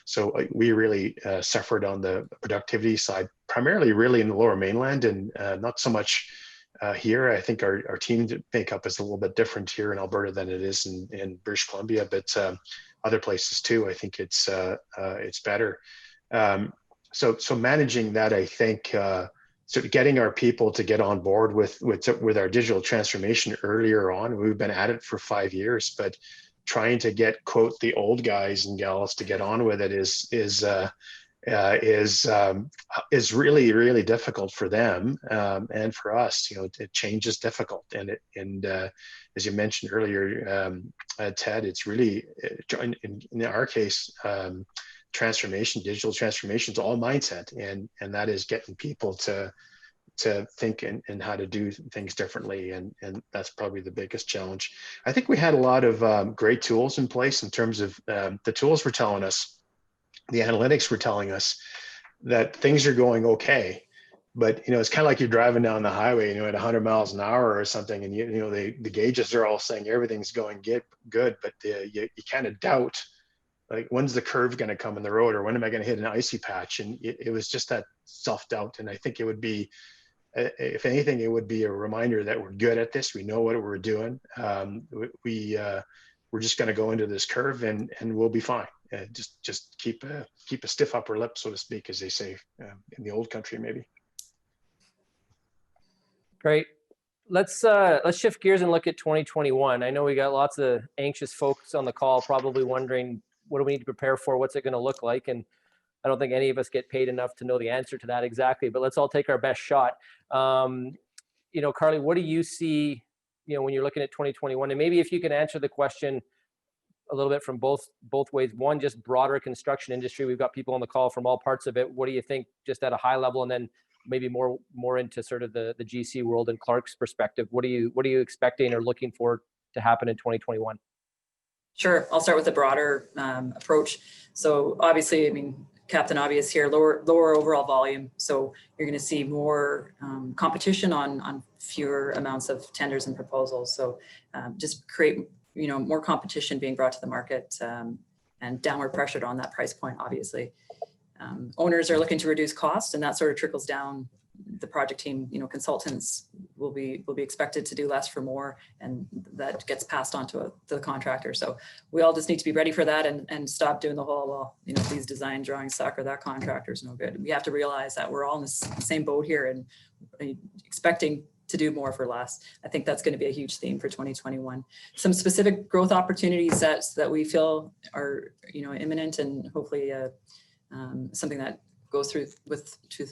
so we really suffered on the productivity side, primarily really in the Lower Mainland, and not so much here. I think our team makeup is a little bit different here in Alberta than it is in British Columbia, but other places too. I think it's better. So managing that, I think, sort of getting our people to get on board with our digital transformation earlier on. We've been at it for 5 years, but trying to get, quote, the old guys and gals to get on with it is really, really difficult for them, and for us. Change is difficult, and as you mentioned earlier, Ted, it's really in our case, digital transformation is all mindset, and that is getting people to think and how to do things differently, and that's probably the biggest challenge. I think we had a lot of great tools in place in terms of the tools were telling us, the analytics were telling us that things are going okay, but it's kind of like you're driving down the highway, at 100 miles an hour or something, and the gauges are all saying everything's going good, but you kind of doubt, like, when's the curve going to come in the road, or when am I going to hit an icy patch? And it was just that self-doubt. And I think it would be, if anything, it would be a reminder that we're good at this. We know what we're doing. We're just going to go into this curve, and we'll be fine. Just keep a stiff upper lip, so to speak, as they say in the old country, maybe. Great. Let's shift gears and look at 2021. I know we got lots of anxious folks on the call, probably wondering, what do we need to prepare for? What's it going to look like? And I don't think any of us get paid enough to know the answer to that exactly, but let's all take our best shot. Carly, what do you see, when you're looking at 2021? And maybe if you can answer the question a little bit from both ways. One, just broader construction industry. We've got people on the call from all parts of it. What do you think, just at a high level? And then maybe more into sort of the GC world and Clark's perspective. What are you expecting or looking for to happen in 2021? Sure. I'll start with the broader approach. So obviously, Captain Obvious here, lower overall volume. So you're going to see more competition on fewer amounts of tenders and proposals. So just create, more competition being brought to the market, and downward pressure on that price point, obviously. Owners are looking to reduce cost, and that sort of trickles down the project team. Consultants will be expected to do less for more, and that gets passed on to the contractor. So we all just need to be ready for that, and stop doing the whole, these design drawings suck, or that contractor's no good. We have to realize that we're all in the same boat here, and expecting to do more for less. I think that's going to be a huge theme for 2021. Some specific growth opportunities that we feel are imminent, and hopefully something that goes through to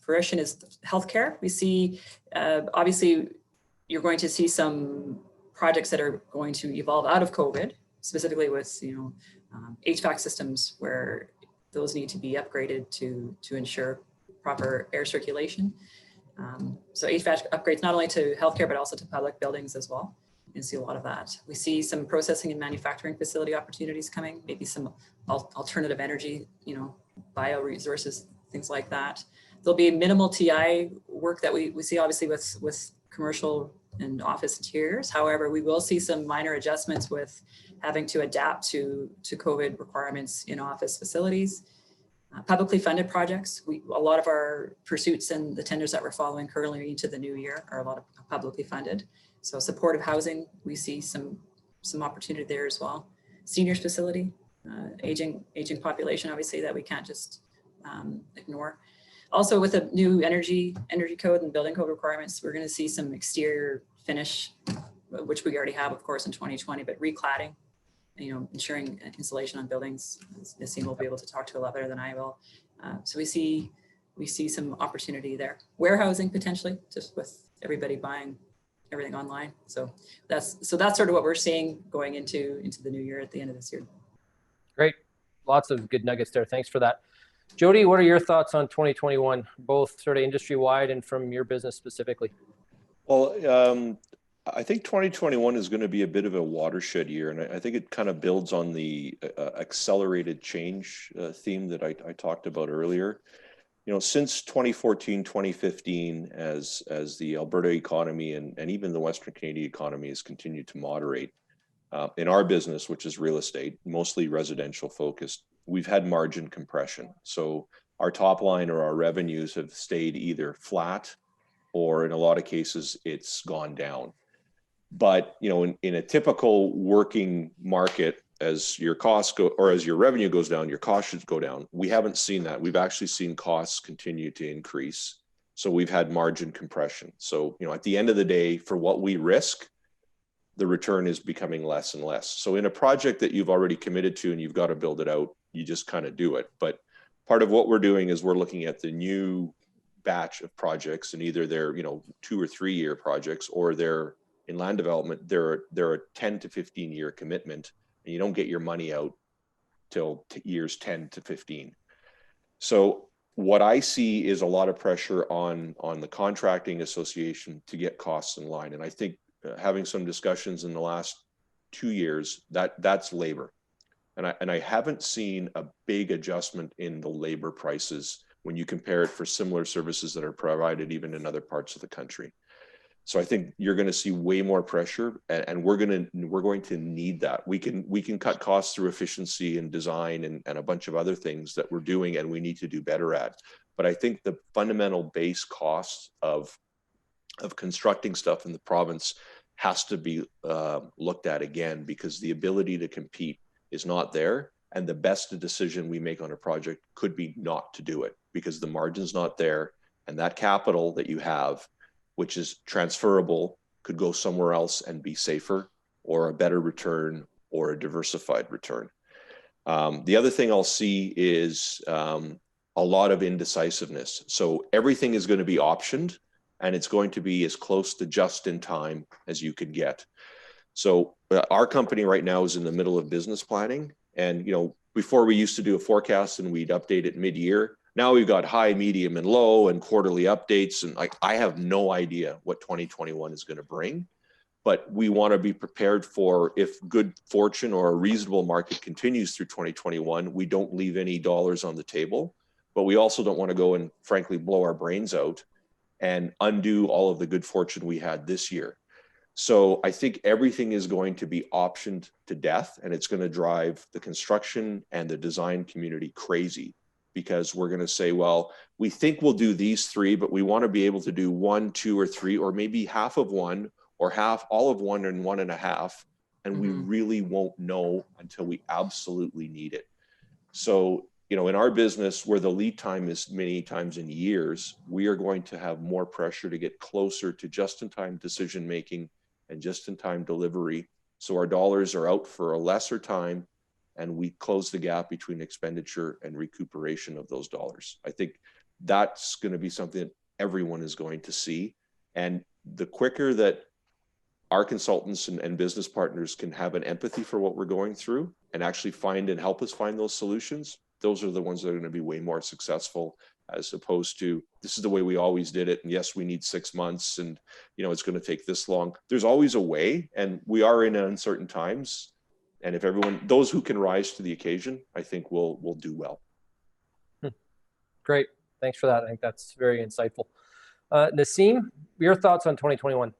fruition is healthcare. We see, obviously, you're going to see some projects that are going to evolve out of COVID, specifically with HVAC systems, where those need to be upgraded to ensure proper air circulation. So HVAC upgrades not only to healthcare, but also to public buildings as well. You can see a lot of that. We see some processing and manufacturing facility opportunities coming, maybe some alternative energy, bioresources, things like that. There'll be minimal TI work that we see, obviously, with commercial and office interiors. However, we will see some minor adjustments with having to adapt to COVID requirements in office facilities. Publicly funded projects. A lot of our pursuits and the tenders that we're following currently into the new year are a lot of publicly funded. So supportive housing, we see some opportunity there as well. Seniors facility, aging population, obviously, that we can't just ignore. Also, with the new energy code and building code requirements, we're going to see some exterior finish, which we already have, of course, in 2020, but recladding, ensuring insulation on buildings. Naseem will be able to talk to a lot better than I will. So we see some opportunity there. Warehousing, potentially, just with everybody buying everything online. So that's sort of what we're seeing going into the new year at the end of this year. Great. Lots of good nuggets there. Thanks for that. Jodie, what are your thoughts on 2021, both sort of industry-wide and from your business specifically? Well, I think 2021 is going to be a bit of a watershed year, and I think it kind of builds on the accelerated change theme that I talked about earlier. Since 2014, 2015, as the Alberta economy and even the Western Canadian economy has continued to moderate, in our business, which is real estate, mostly residential focused, we've had margin compression. So our top line or our revenues have stayed either flat or in a lot of cases, it's gone down. But, you know, in a typical working market, as your costs go, or as your revenue goes down, your costs should go down. We haven't seen that. We've actually seen costs continue to increase. So we've had margin compression. So, you know, at the end of the day, for what we risk, the return is becoming less and less. So in a project that you've already committed to and you've got to build it out, you just kind of do it. But part of what we're doing is we're looking at the new batch of projects, and either they're, you know, 2 or 3 year projects, or they're in land development, they're a 10 to 15 year commitment, and you don't get your money out till years 10 to 15. So what I see is a lot of pressure on the contracting association to get costs in line. And I think having some discussions in the last 2 years, that's labor. And I haven't seen a big adjustment in the labor prices when you compare it for similar services that are provided even in other parts of the country. So I think you're going to see way more pressure, and we're going to need that. We can cut costs through efficiency and design and a bunch of other things that we're doing and we need to do better at. But I think the fundamental base costs of constructing stuff in the province has to be looked at again, because the ability to compete is not there. And the best decision we make on a project could be not to do it, because the margin's not there. And that capital that you have, which is transferable, could go somewhere else and be safer, or a better return, or a diversified return. The other thing I'll see is a lot of indecisiveness. So everything is going to be optioned, and it's going to be as close to just in time as you could get. So our company right now is in the middle of business planning. And, you know, before we used to do a forecast and we'd update it mid-year. Now we've got high, medium, and low and quarterly updates. And I have no idea what 2021 is going to bring, but we want to be prepared for, if good fortune or a reasonable market continues through 2021, we don't leave any dollars on the table, but we also don't want to go and frankly blow our brains out and undo all of the good fortune we had this year. So I think everything is going to be optioned to death, and it's going to drive the construction and the design community crazy, because we're going to say, well, we think we'll do these 3, but we want to be able to do 1, 2, or 3, or maybe half of one, or all of one and 1.5. And we really won't know until we absolutely need it. So, you know, in our business, where the lead time is many times in years, we are going to have more pressure to get closer to just-in-time decision-making and just-in-time delivery. So our dollars are out for a lesser time, and we close the gap between expenditure and recuperation of those dollars. I think that's going to be something that everyone is going to see. And the quicker that our consultants and business partners can have an empathy for what we're going through and actually find and help us find those solutions, those are the ones that are going to be way more successful, as opposed to, this is the way we always did it. And yes, we need 6 months, and, you know, it's going to take this long. There's always a way, and we are in uncertain times. And if those who can rise to the occasion, I think will do well. Great. Thanks for that. I think that's very insightful. Naseem, your thoughts on 2021?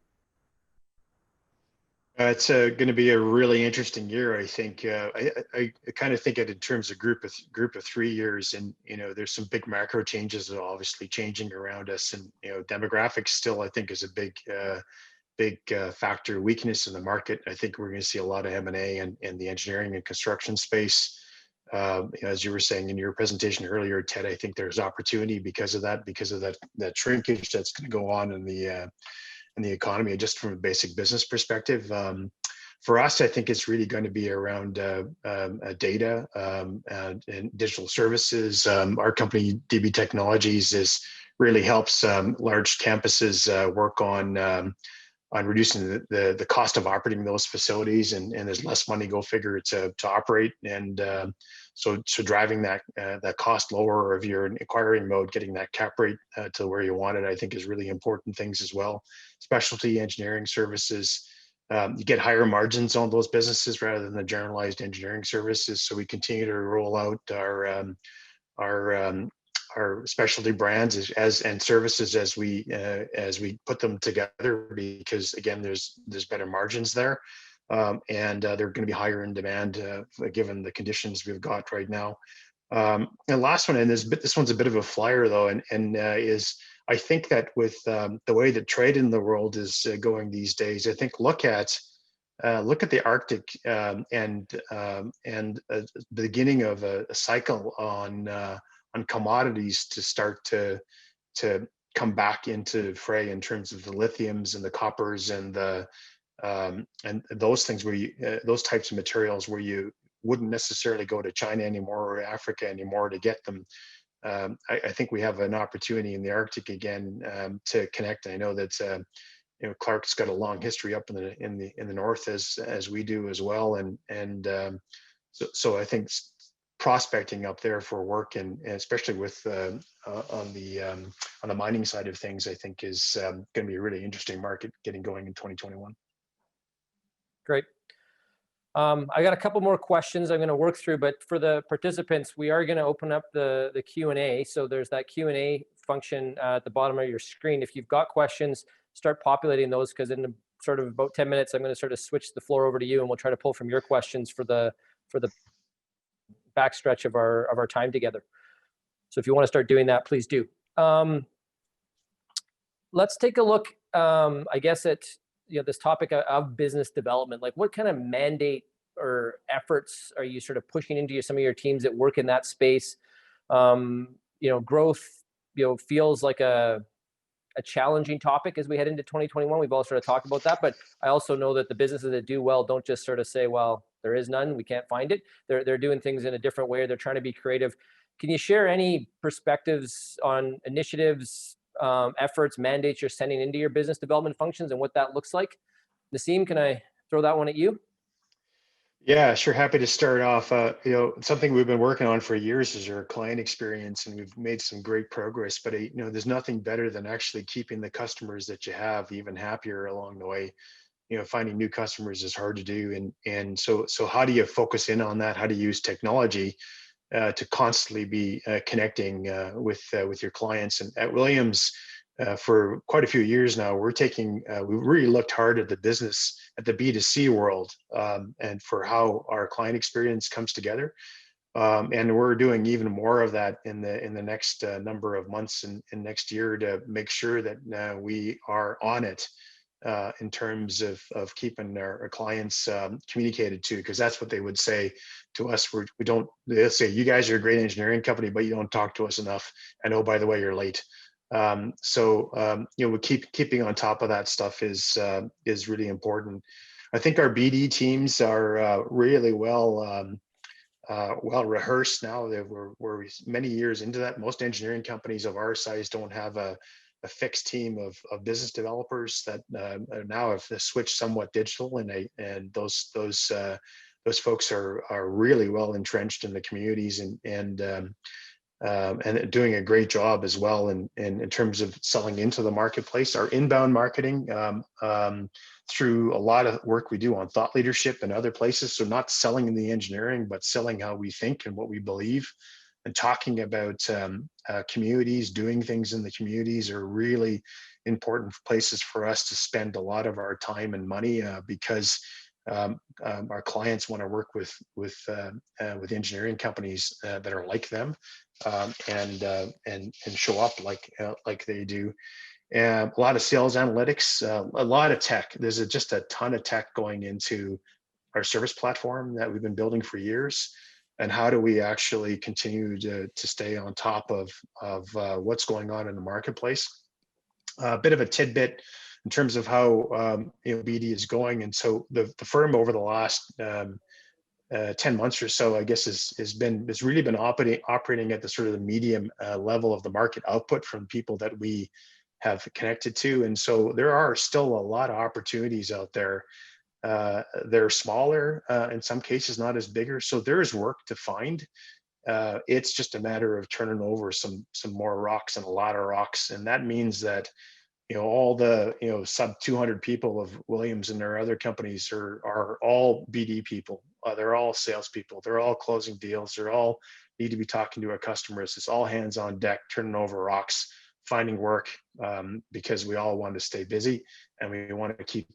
It's going to be a really interesting year. I think I kind of think it in terms of group of 3 years, and, you know, there's some big macro changes that are obviously changing around us, and, you know, demographics still, I think, is a big factor weakness in the market. I think we're going to see a lot of M&A in the engineering and construction space. As you were saying in your presentation earlier, Ted, I think there's opportunity because of that shrinkage that's going to go on in the economy, just from a basic business perspective. For us, I think it's really going to be around data and digital services. Our company, DB Technologies, really helps large campuses work on reducing the cost of operating those facilities, and there's less money, go figure, to operate. And so driving that cost lower of your acquiring mode, getting that cap rate to where you want it, I think is really important things as well. Specialty engineering services, you get higher margins on those businesses rather than the generalized engineering services. So we continue to roll out our specialty brands and services as we put them together, because again, there's better margins there, and they're going to be higher in demand given the conditions we've got right now. And last one, and this one's a bit of a flyer though, and is I think that with the way that trade in the world is going these days, I think look at the Arctic and the beginning of a cycle on commodities to start to come back into fray in terms of the lithiums and the coppers and the and those things where you those types of materials where you wouldn't necessarily go to China anymore or Africa anymore to get them. I think we have an opportunity in the Arctic again to connect. I know that you know, Clark's got a long history up in the north as we do as well, and so I think prospecting up there for work and especially with on the mining side of things, I think is going to be a really interesting market getting going in 2021. Great. I got a couple more questions I'm going to work through, but for the participants, we are going to open up the Q&A. So there's that Q&A function at the bottom of your screen. If you've got questions, start populating those, because in sort of about 10 minutes, I'm going to sort of switch the floor over to you, and we'll try to pull from your questions for the backstretch of our time together. So if you want to start doing that, please do. Let's take a look, I guess, at this topic of business development. Like, what kind of mandate or efforts are you sort of pushing into some of your teams that work in that space? Growth, feels like a challenging topic as we head into 2021. We've all sort of talked about that, but I also know that the businesses that do well don't just sort of say, well, there is none, we can't find it. They're doing things in a different way. They're trying to be creative. Can you share any perspectives on initiatives, efforts, mandates you're sending into your business development functions and what that looks like? Naseem, can I throw that one at you? Yeah, sure. Happy to start off. Something we've been working on for years is our client experience, and we've made some great progress. But there's nothing better than actually keeping the customers that you have even happier along the way. Finding new customers is hard to do, and so how do you focus in on that? How do you use technology to constantly be connecting with your clients? And at Williams, for quite a few years now, we really looked hard at the business, at the B2C world, and for how our client experience comes together. And we're doing even more of that in the next number of months and next year to make sure that we are on it in terms of keeping our clients communicated to, because that's what they would say to us. They'll say, you guys are a great engineering company, but you don't talk to us enough. And oh, by the way, you're late. We keeping on top of that stuff is really important. I think our BD teams are really well rehearsed now. We're many years into that. Most engineering companies of our size don't have a fixed team of business developers that now have switched somewhat digital, and those folks are really well entrenched in the communities and doing a great job as well in terms of selling into the marketplace. Our inbound marketing through a lot of work we do on thought leadership and other places. So not selling in the engineering, but selling how we think and what we believe, and talking about communities, doing things in the communities are really important places for us to spend a lot of our time and money because our clients want to work with engineering companies that are like them and show up like they do. And a lot of sales analytics, a lot of tech. There's just a ton of tech going into our service platform that we've been building for years. And how do we actually continue to stay on top of what's going on in the marketplace? A bit of a tidbit in terms of how BD is going. And so the firm over the last 10 months or so, I guess, has really been operating at the sort of the medium level of the market output from people that we have connected to. And so there are still a lot of opportunities out there. They're smaller, in some cases not as bigger. So there's work to find. It's just a matter of turning over some more rocks, and a lot of rocks. And that means that all the sub 200 people of Williams and their other companies are all BD people. They're all salespeople. They're all closing deals. They're all need to be talking to our customers. It's all hands on deck, turning over rocks, finding work, because we all want to stay busy, and we want to keep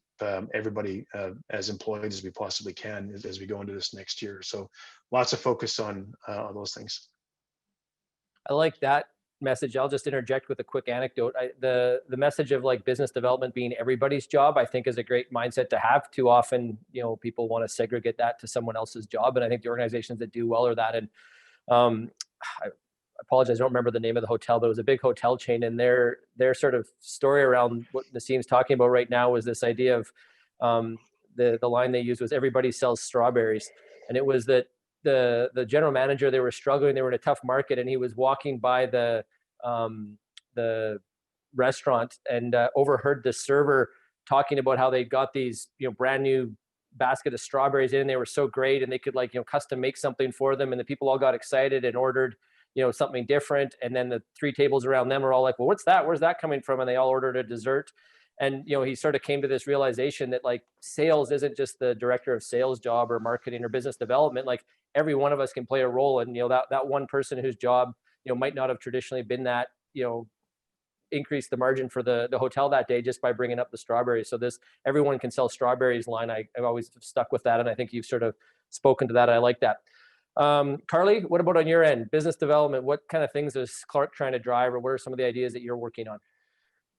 everybody as employed as we possibly can as we go into this next year. So lots of focus on those things. I like that. message, I'll just interject with a quick anecdote. The message of like business development being everybody's job, I think is a great mindset to have. Too often, people want to segregate that to someone else's job. And I think the organizations that do well are that. And I apologize, I don't remember the name of the hotel, but it was a big hotel chain, and their sort of story around what Naseem's talking about right now was this idea of the line they used was everybody sells strawberries. And it was that the general manager, they were struggling, they were in a tough market, and he was walking by the restaurant and overheard the server talking about how they got these brand new basket of strawberries in. They were so great, and they could custom make something for them, and the people all got excited and ordered something different. And then the 3 tables around them are all like, well, what's that? Where's that coming from? And they all ordered a dessert. And he sort of came to this realization that like sales isn't just the director of sales job or marketing or business development. Like every one of us can play a role. And that one person whose job might not have traditionally been that increase the margin for the hotel that day just by bringing up the strawberries. So this everyone can sell strawberries line, I've always stuck with that, and I think you've sort of spoken to that. I like that. Carly, what about on your end? Business development, what kind of things is Clark trying to drive, or what are some of the ideas that you're working on?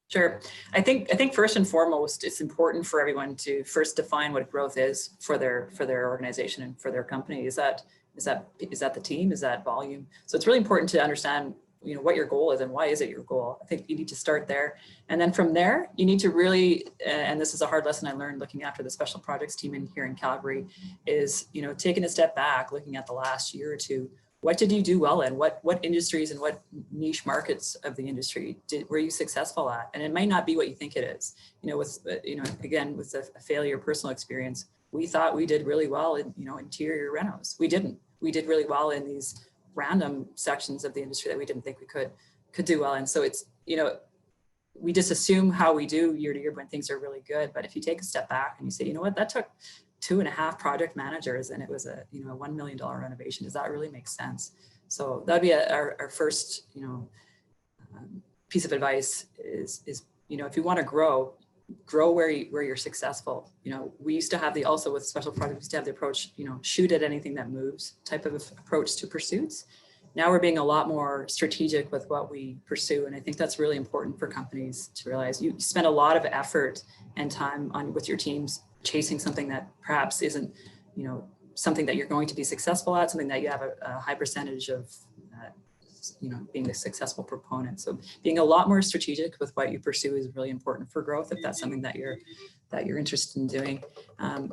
Sure. I think first and foremost, it's important for everyone to first define what growth is for their organization and for their company. Is that the team? Is that volume? So it's really important to understand what your goal is and why is it your goal. I think you need to start there. And then from there, you need to really, and this is a hard lesson I learned looking after the special projects team here in Calgary, is, taking a step back, looking at the last year or two, what did you do well in? What industries and what niche markets of the industry were you successful at? And it might not be what you think it is. Again, with a failure personal experience, we thought we did really well in, interior renos. We didn't. We did really well in these random sections of the industry that we didn't think we could do well in. So it's, we just assume how we do year to year when things are really good. But if you take a step back and you say, that took 2.5 project managers and it was a $1 million renovation. Does that really make sense? So that'd be our first piece of advice is if you want to grow where you're successful. We used to have also with special projects, we used to have the approach, shoot at anything that moves type of approach to pursuits. Now we're being a lot more strategic with what we pursue. And I think that's really important for companies to realize. You spend a lot of effort and time with your teams chasing something that perhaps isn't, something that you're going to be successful at, something that you have a high percentage of, being a successful proponent. So being a lot more strategic with what you pursue is really important for growth, if that's something that you're interested in doing.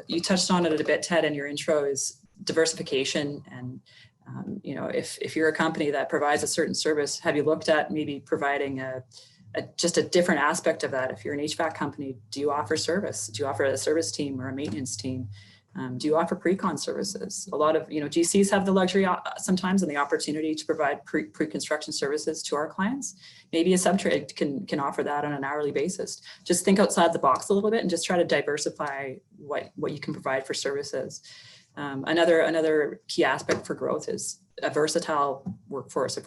You touched on it a bit, Ted, in your intro, is diversification. And if you're a company that provides a certain service, have you looked at maybe providing just a different aspect of that? If you're an HVAC company, do you offer service? Do you offer a service team or a maintenance team? Do you offer pre-con services? A lot of GCs have the luxury sometimes and the opportunity to provide pre-construction services to our clients. Maybe a subtrade can offer that on an hourly basis. Just think outside the box a little bit and just try to diversify what you can provide for services. Another key aspect for growth is a versatile workforce, a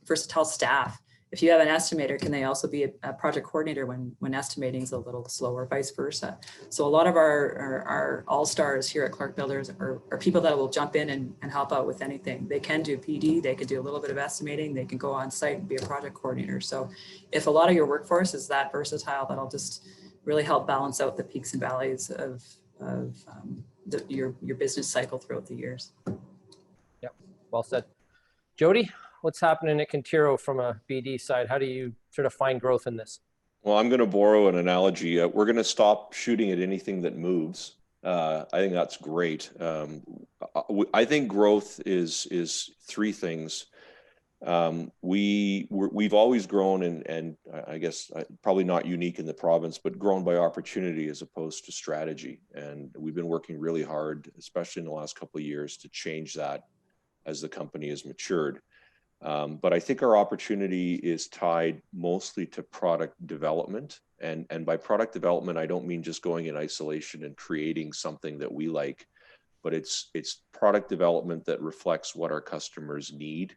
versatile staff. If you have an estimator, can they also be a project coordinator when estimating is a little slower, vice versa? So a lot of our all-stars here at Clark Builders are people that will jump in and help out with anything. They can do PD, they can do a little bit of estimating, they can go on site and be a project coordinator. So if a lot of your workforce is that versatile, that'll just really help balance out the peaks and valleys of your business cycle throughout the years. Yeah, well said. Jodie, what's happening at Cantiro from a BD side? How do you sort of find growth in this? Well, I'm going to borrow an analogy. We're going to stop shooting at anything that moves. I think that's great. I think growth is 3 things. We've always grown, and I guess probably not unique in the province, but grown by opportunity as opposed to strategy. And we've been working really hard, especially in the last couple of years, to change that as the company has matured. But I think our opportunity is tied mostly to product development. And by product development, I don't mean just going in isolation and creating something that we like, but it's product development that reflects what our customers need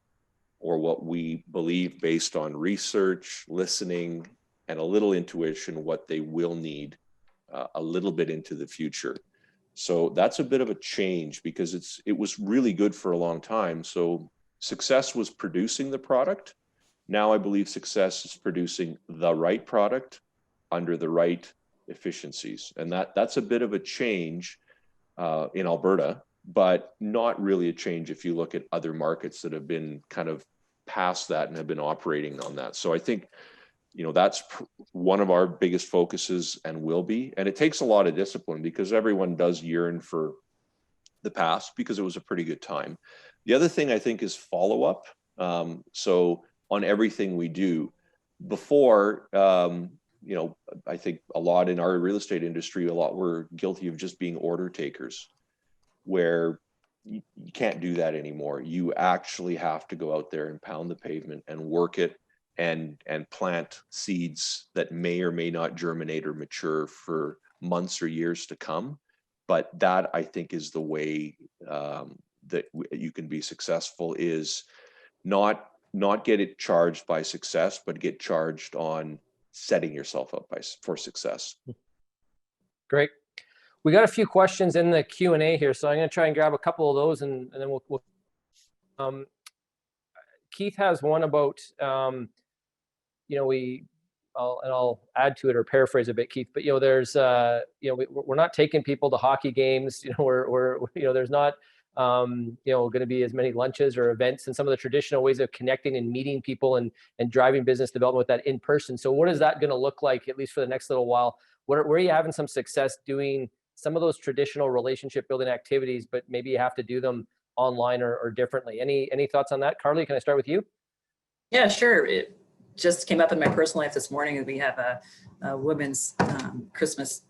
or what we believe based on research, listening, and a little intuition, what they will need a little bit into the future. So that's a bit of a change because it was really good for a long time. So success was producing the product. Now I believe success is producing the right product under the right efficiencies. And that's a bit of a change in Alberta, but not really a change if you look at other markets that have been kind of past that and have been operating on that. So I think, that's one of our biggest focuses and will be. And it takes a lot of discipline because everyone does yearn for the past because it was a pretty good time. The other thing I think is follow-up. So on everything we do before, I think a lot in our real estate industry, we're guilty of just being order takers, where you can't do that anymore. You actually have to go out there and pound the pavement and work it and plant seeds that may or may not germinate or mature for months or years to come. But that, I think, is the way that you can be successful, is not get it charged by success, but get charged on setting yourself up for success. Great. We got a few questions in the Q&A here, so I'm going to try and grab a couple of those, and then we'll Keith has one about, I'll add to it or paraphrase a bit, Keith, but, there's, we're not taking people to hockey games, there's not, going to be as many lunches or events and some of the traditional ways of connecting and meeting people and driving business development with that in person. So what is that going to look like, at least for the next little while? Where are you having some success doing some of those traditional relationship building activities, but maybe you have to do them online or differently? Any thoughts on that? Carly, can I start with you? Yeah, sure. It just came up in my personal life this morning, and we have a women's Christmas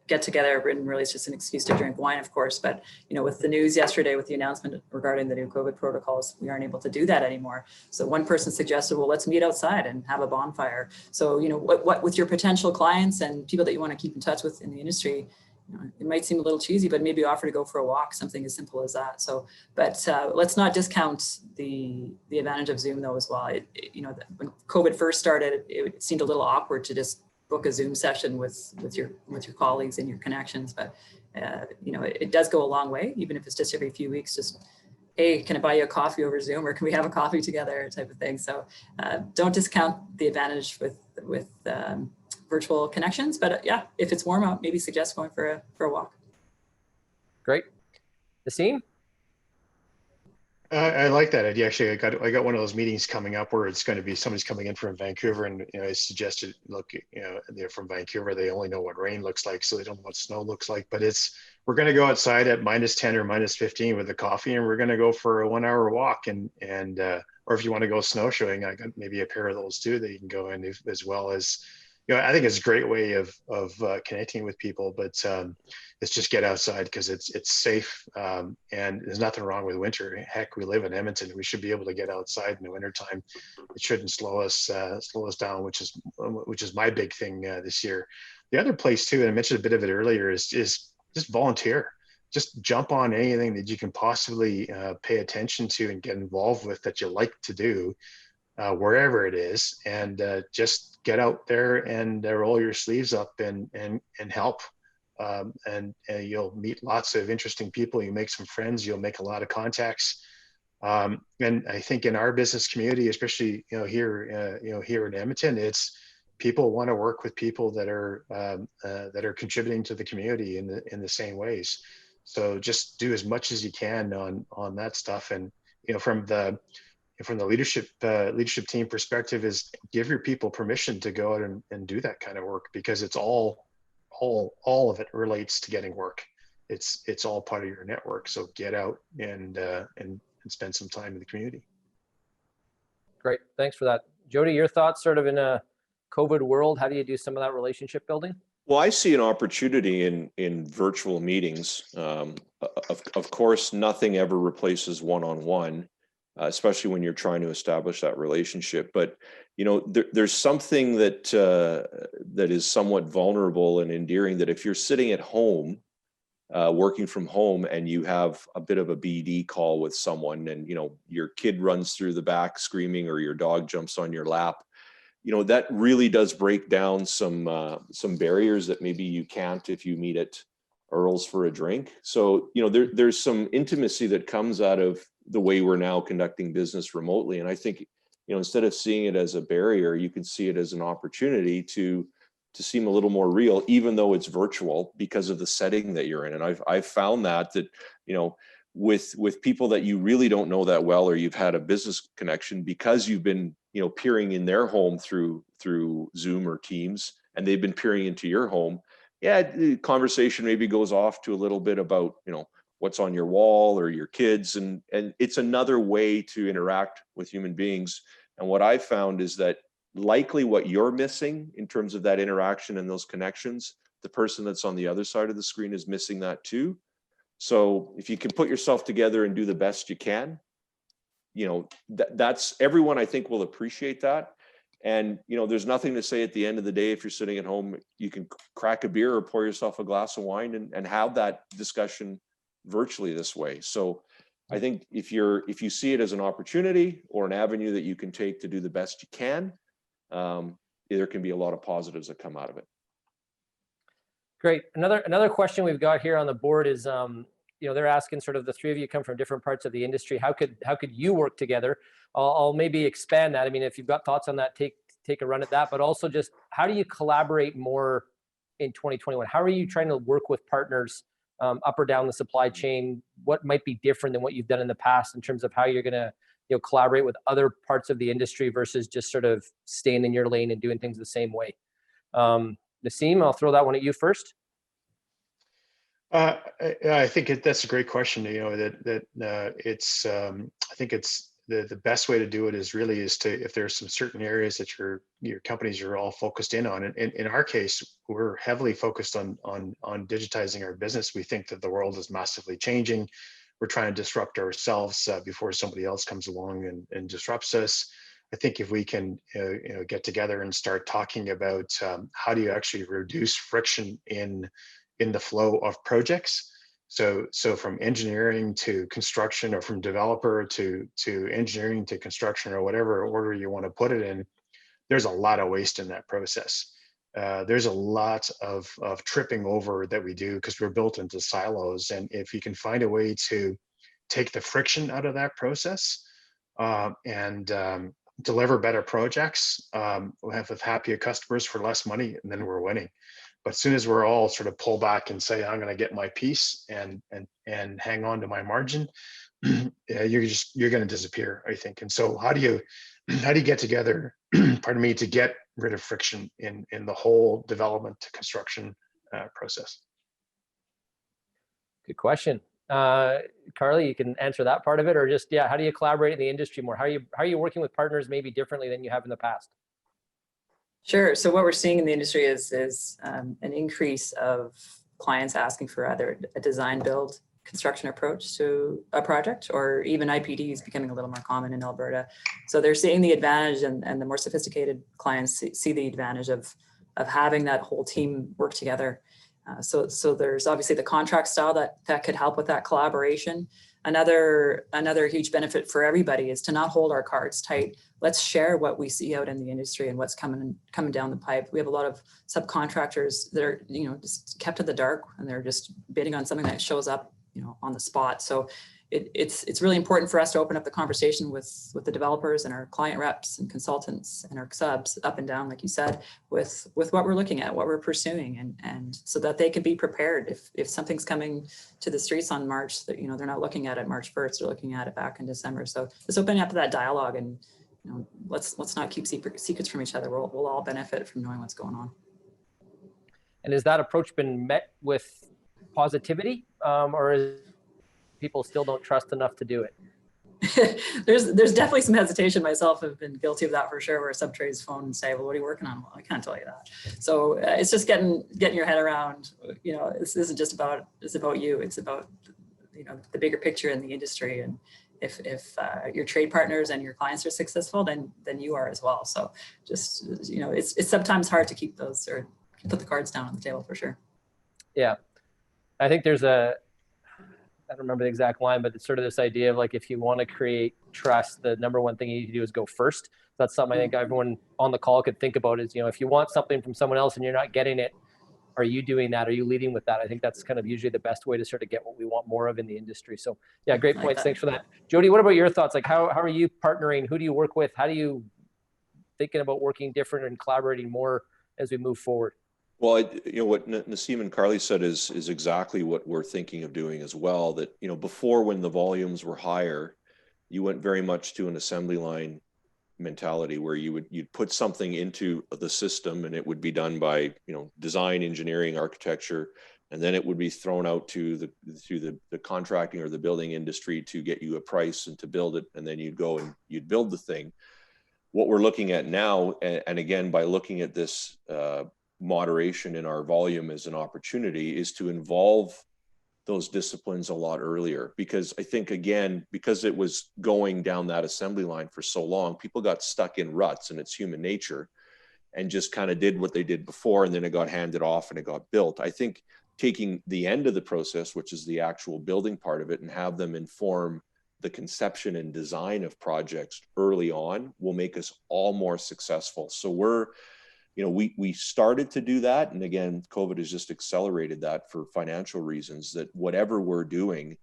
get together, and really it's just an excuse to drink wine, of course. But, with the news yesterday, with the announcement regarding the new COVID protocols, we aren't able to do that anymore. So one person suggested, well, let's meet outside and have a bonfire. So, what with your potential clients and people that you want to keep in touch with in the industry, it might seem a little cheesy, but maybe offer to go for a walk, something as simple as that. So, but let's not discount the advantage of Zoom though as well. When COVID first started, it seemed a little awkward to just book a Zoom session with your colleagues and your connections, but it does go a long way, even if it's just every few weeks. Just, hey, can I buy you a coffee over Zoom, or can we have a coffee together, type of thing. So don't discount the advantage with virtual connections, but yeah, if it's warm out, maybe suggest going for a walk. Great. Naseem? I like that idea. Actually, I got one of those meetings coming up where it's going to be somebody's coming in from Vancouver, and I suggested, look, they're from Vancouver, they only know what rain looks like, so they don't know what snow looks like. But we're going to go outside at -10 or -15 with a coffee, and we're going to go for a 1 hour walk, and or if you want to go snowshoeing, I got maybe a pair of those too that you can go in, as well as. I think it's a great way of connecting with people, but it's just get outside because it's safe, and there's nothing wrong with winter. Heck, we live in Edmonton. We should be able to get outside in the wintertime. It shouldn't slow us down, which is my big thing this year. The other place too, and I mentioned a bit of it earlier, is just volunteer. Just jump on anything that you can possibly pay attention to and get involved with that you like to do. Wherever it is, and just get out there and roll your sleeves up and help, and you'll meet lots of interesting people. You make some friends, you'll make a lot of contacts, and I think in our business community, especially here in Edmonton, it's people want to work with people that are contributing to the community in the same ways. So just do as much as you can on that stuff, and from the leadership team perspective, is give your people permission to go out and do that kind of work, because it's all of it relates to getting work. It's all part of your network. So get out and spend some time in the community. Great, thanks for that. Jodie, your thoughts sort of in a COVID world, how do you do some of that relationship building? Well, I see an opportunity in virtual meetings. Of course, nothing ever replaces one-on-one. Especially when you're trying to establish that relationship. But there's something that is somewhat vulnerable and endearing, that if you're sitting at home, working from home, and you have a bit of a BD call with someone, and your kid runs through the back screaming, or your dog jumps on your lap, that really does break down some barriers that maybe you can't if you meet at Earl's for a drink. So there's some intimacy that comes out of the way we're now conducting business remotely. And I think instead of seeing it as a barrier, you can see it as an opportunity to seem a little more real, even though it's virtual, because of the setting that you're in. And I've found that with people that you really don't know that well, or you've had a business connection because you've been, peering in their home through Zoom or Teams, and they've been peering into your home. Yeah, the conversation maybe goes off to a little bit about, what's on your wall or your kids. And it's another way to interact with human beings. And what I've found is that likely what you're missing in terms of that interaction and those connections, the person that's on the other side of the screen is missing that too. So if you can put yourself together and do the best you can, that's everyone, I think, will appreciate that. And, there's nothing to say at the end of the day, if you're sitting at home, you can crack a beer or pour yourself a glass of wine and have that discussion virtually this way. So I think if you see it as an opportunity or an avenue that you can take to do the best you can, there can be a lot of positives that come out of it. Great. Another question we've got here on the board is, they're asking, sort of, the three of you come from different parts of the industry. How could you work together? I'll maybe expand that. I mean, if you've got thoughts on that, take a run at that. But also, just how do you collaborate more in 2021? How are you trying to work with partners up or down the supply chain? What might be different than what you've done in the past in terms of how you're going to collaborate with other parts of the industry versus just sort of staying in your lane and doing things the same way? Naseem, I'll throw that one at you first. I think that's a great question. It's I think it's the best way to do it is to, if there's some certain areas that your companies are all focused in on. And in our case, we're heavily focused on digitizing our business. We think that the world is massively changing. We're trying to disrupt ourselves before somebody else comes along and disrupts us. I think if we can get together and start talking about how do you actually reduce friction in the flow of projects. So from engineering to construction, or from developer to engineering to construction, or whatever order you want to put it in, there's a lot of waste in that process. There's a lot of tripping over that we do because we're built into silos. And if you can find a way to take the friction out of that process and deliver better projects, we'll have happier customers for less money, and then we're winning. But as soon as we're all sort of pull back and say, I'm going to get my piece and hang on to my margin, you're going to disappear, I think. And so how do you get together, pardon me, to get rid of friction in the whole development to construction process? Good question. Carly, you can answer that part of it, or just, how do you collaborate in the industry more? How are you working with partners maybe differently than you have in the past? Sure. So what we're seeing in the industry is an increase of clients asking for either a design build construction approach to a project, or even IPD is becoming a little more common in Alberta. So they're seeing the advantage, and the more sophisticated clients see the advantage of having that whole team work together. So there's obviously the contract style that could help with that collaboration. Another huge benefit for everybody is to not hold our cards tight. Let's share what we see out in the industry and what's coming down the pipe. We have a lot of subcontractors that are, just kept in the dark, and they're just bidding on something that shows up, on the spot. So it's really important for us to open up the conversation with the developers and our client reps and consultants and our subs up and down, like you said, with what we're looking at, what we're pursuing, and so that they can be prepared if something's coming to the streets on March, that they're not looking at it March 1st, they're looking at it back in December. So just opening up that dialogue, and let's not keep secrets from each other. We'll all benefit from knowing what's going on. And has that approach been met with positivity, or is people still don't trust enough to do it? There's definitely some hesitation. Myself have been guilty of that for sure, where subtrades phone and say, well, what are you working on? Well, I can't tell you that. So it's just getting your head around, this isn't just about you. It's about, the bigger picture in the industry. And if your trade partners and your clients are successful, then you are as well. So just, it's sometimes hard to keep those, or put the cards down on the table, for sure. Yeah. I think there's I don't remember the exact line, but it's sort of this idea of, like, if you want to create trust, the number one thing you need to do is go first. That's something I think everyone on the call could think about is, if you want something from someone else and you're not getting it, Are you doing that? Are you leading with that? I think that's kind of usually the best way to sort of get what we want more of in the industry. So yeah, great points. Thanks for that. Jodie, what about your thoughts? Like how are you partnering? Who do you work with? How do you thinking about working different and collaborating more as we move forward? Well, what Naseem and Carly said is exactly what we're thinking of doing as well. That, before, when the volumes were higher, you went very much to an assembly line mentality where you'd put something into the system and it would be done by, design, engineering, architecture, and then it would be thrown out to the contracting or the building industry to get you a price and to build it, and then you'd go and you'd build the thing. What we're looking at now, and again, by looking at this moderation in our volume as an opportunity, is to involve those disciplines a lot earlier. Because I think, again, because it was going down that assembly line for so long, people got stuck in ruts, and it's human nature, and just kind of did what they did before, and then it got handed off and it got built. I think taking the end of the process, which is the actual building part of it, and have them inform the conception and design of projects early on will make us all more successful. So we started to do that. And again, COVID has just accelerated that for financial reasons, that whatever we're doing,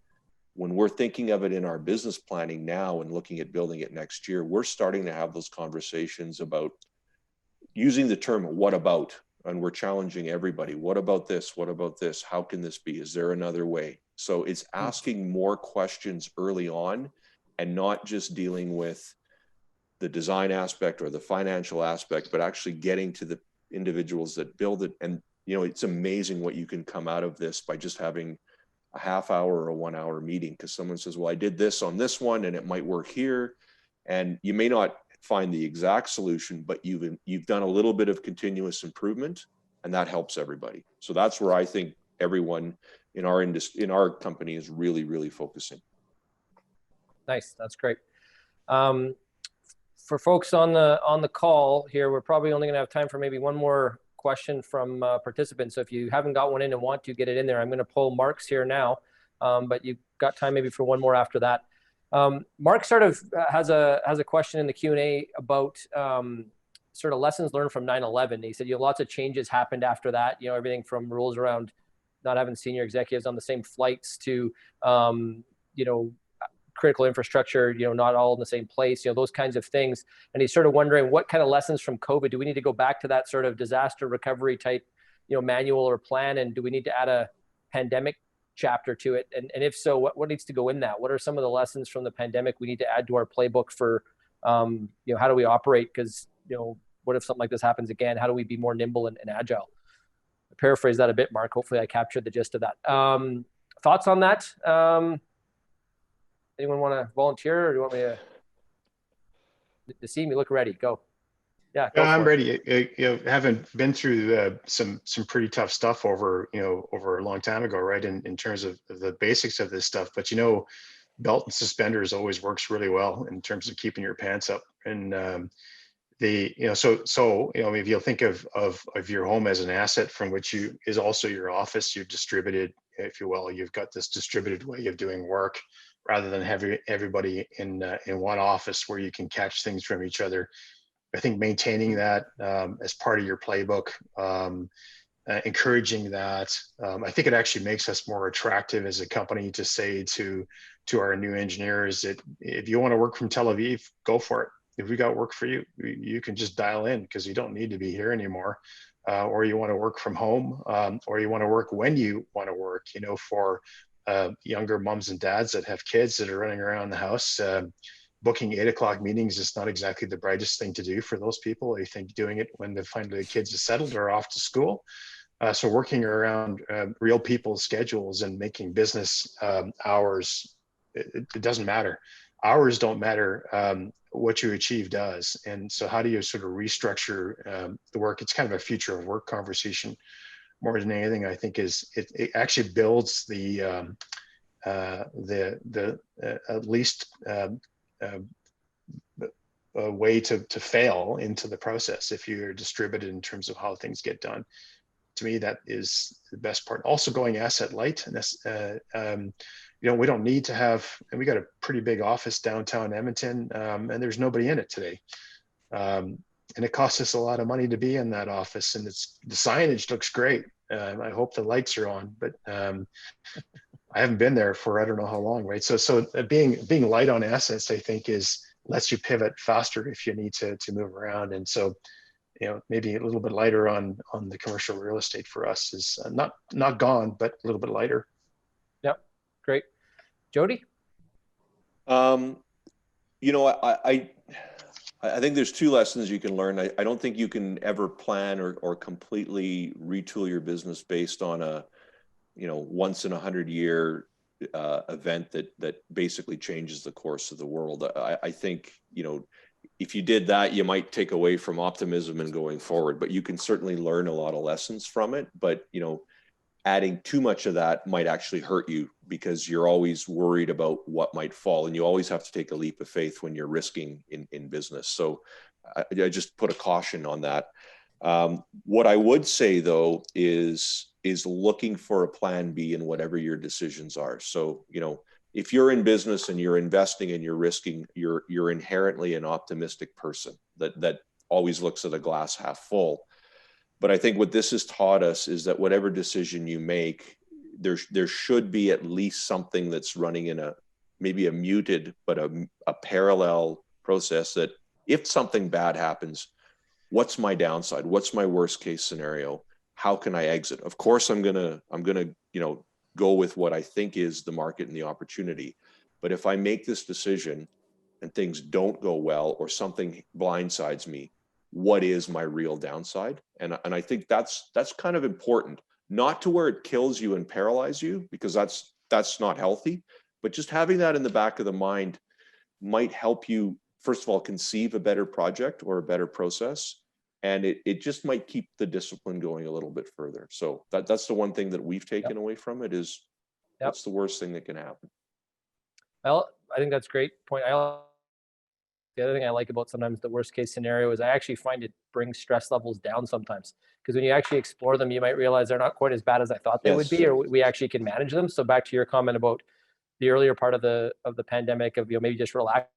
when we're thinking of it in our business planning now and looking at building it next year, we're starting to have those conversations about using the term "what about," and we're challenging everybody. What about this? What about this? How can this be? Is there another way? So it's asking more questions early on, and not just dealing with the design aspect or the financial aspect, but actually getting to the individuals that build it. And, it's amazing what you can come out of this by just having a half hour or a 1 hour meeting, because someone says, well, I did this on this one and it might work here. And you may not find the exact solution, but you've done a little bit of continuous improvement, and that helps everybody. So that's where I think everyone in our industry, in our company, is really, really focusing. Nice. That's great. For folks on the call here, we're probably only going to have time for maybe one more question from participants. So if you haven't got one in and want to get it in there, I'm going to pull Mark's here now, but you've got time maybe for one more after that. Mark sort of has a question in the Q&A about sort of lessons learned from 9/11. He said, lots of changes happened after that. Everything from rules around not having senior executives on the same flights to critical infrastructure, not all in the same place, those kinds of things. And he's sort of wondering, what kind of lessons from COVID, do we need to go back to that sort of disaster recovery type, manual or plan? And do we need to add a pandemic chapter to it? And if so, what needs to go in that? What are some of the lessons from the pandemic we need to add to our playbook for, how do we operate? Because, what if something like this happens again? How do we be more nimble and agile? I paraphrase that a bit, Mark. Hopefully I captured the gist of that. Thoughts on that? Anyone want to volunteer, or do you want me to see me? Look ready. Go. Yeah. Go I'm ready. Having been through some pretty tough stuff over a long time ago, right? In terms of the basics of this stuff, but belt and suspenders always works really well in terms of keeping your pants up. And if you'll think of your home as an asset from which is also your office, you've distributed, if you will, you've got this distributed way of doing work, rather than having everybody in one office where you can catch things from each other. I think maintaining that as part of your playbook, encouraging that, I think it actually makes us more attractive as a company to say to our new engineers that if you want to work from Tel Aviv, go for it. If we got work for you, you can just dial in, because you don't need to be here anymore. Or you want to work from home, or you want to work when you want to work, for younger moms and dads that have kids that are running around the house. Booking 8 o'clock meetings is not exactly the brightest thing to do for those people. I think doing it when finally the kids are settled or off to school. So working around real people's schedules and making business hours, it doesn't matter. Hours don't matter. What you achieve does. And so how do you sort of restructure the work? It's kind of a future of work conversation more than anything. I think it actually builds the at least a way to fail into the process if you're distributed in terms of how things get done. To me, that is the best part. Also going asset light. And this, we don't need to have, and we got a pretty big office downtown Edmonton, and there's nobody in it today. And it costs us a lot of money to be in that office, and the signage looks great. I hope the lights are on, but I haven't been there for I don't know how long, right? So being light on assets, I think, lets you pivot faster if you need to move around. And so, maybe a little bit lighter on the commercial real estate for us is not gone, but a little bit lighter. Yep, great. Jodie? I think there's two lessons you can learn. I don't think you can ever plan or completely retool your business based on a once in 100-year event that basically changes the course of the world. I think if you did that, you might take away from optimism and going forward, but you can certainly learn a lot of lessons from it. But adding too much of that might actually hurt you, because you're always worried about what might fall, and you always have to take a leap of faith when you're risking in business. So I just put a caution on that. What I would say though is looking for a plan B in whatever your decisions are. So if you're in business and you're investing and you're risking, you're inherently an optimistic person that always looks at a glass half full. But I think what this has taught us is that whatever decision you make, there should be at least something that's running in maybe a muted, but a parallel process, that if something bad happens, what's my downside? What's my worst case scenario? How can I exit? Of course, I'm gonna go with what I think is the market and the opportunity. But if I make this decision and things don't go well, or something blindsides me, what is my real downside? And I think that's kind of important, not to where it kills you and paralyzes you, because that's not healthy, but just having that in the back of the mind might help you, first of all, conceive a better project or a better process. And it just might keep the discipline going a little bit further. So that's the one thing that we've taken away from it is, what's the worst thing that can happen? Well, I think that's a great point. The other thing I like about sometimes the worst case scenario is I actually find it brings stress levels down sometimes, because when you actually explore them, you might realize they're not quite as bad as I thought they would be, or we actually can manage them. So back to your comment about the earlier part of the pandemic of maybe just relax,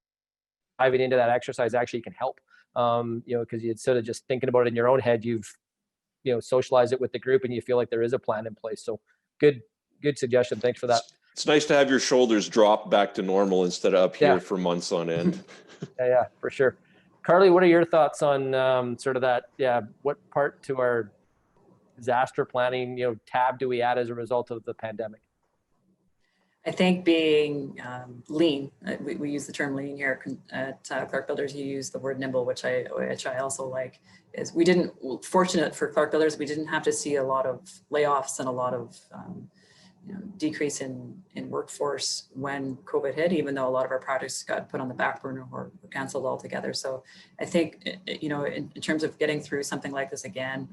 diving into that exercise actually can help. Because instead of just thinking about it in your own head, you've socialized it with the group and you feel like there is a plan in place. So good suggestion. Thanks for that. It's nice to have your shoulders drop back to normal instead of up here for months on end. Yeah, for sure. Carly, what are your thoughts on sort of that? Yeah, what part to our disaster planning tab do we add as a result of the pandemic? I think being lean, we use the term lean here at Clark Builders. You use the word nimble, which I also like. Is fortunate for Clark Builders, we didn't have to see a lot of layoffs and a lot of decrease in workforce when COVID hit, even though a lot of our projects got put on the back burner or canceled altogether. So I think, in terms of getting through something like this again,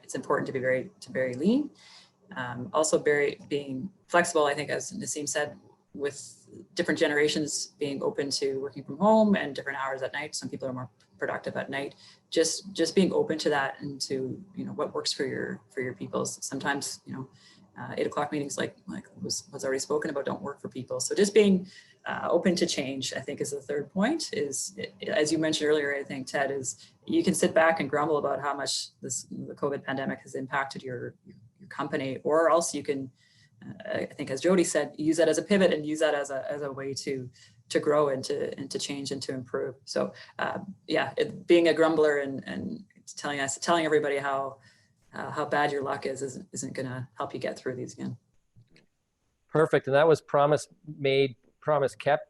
it's important to be very lean. Also being flexible, I think, as Naseem said, with different generations being open to working from home and different hours at night. Some people are more productive at night. Just being open to that and to what works for your people. Sometimes 8 o'clock meetings, like was already spoken about, don't work for people. So just being open to change, I think, is the third point. Is, as you mentioned earlier, I think, Ted, is you can sit back and grumble about how much the COVID pandemic has impacted your company, or else you can, I think, as Jodie said, use that as a pivot and use that as a way to grow and to change and to improve. So being a grumbler and telling everybody how bad your luck isn't going to help you get through these again. Perfect. And that was promise made, promise kept,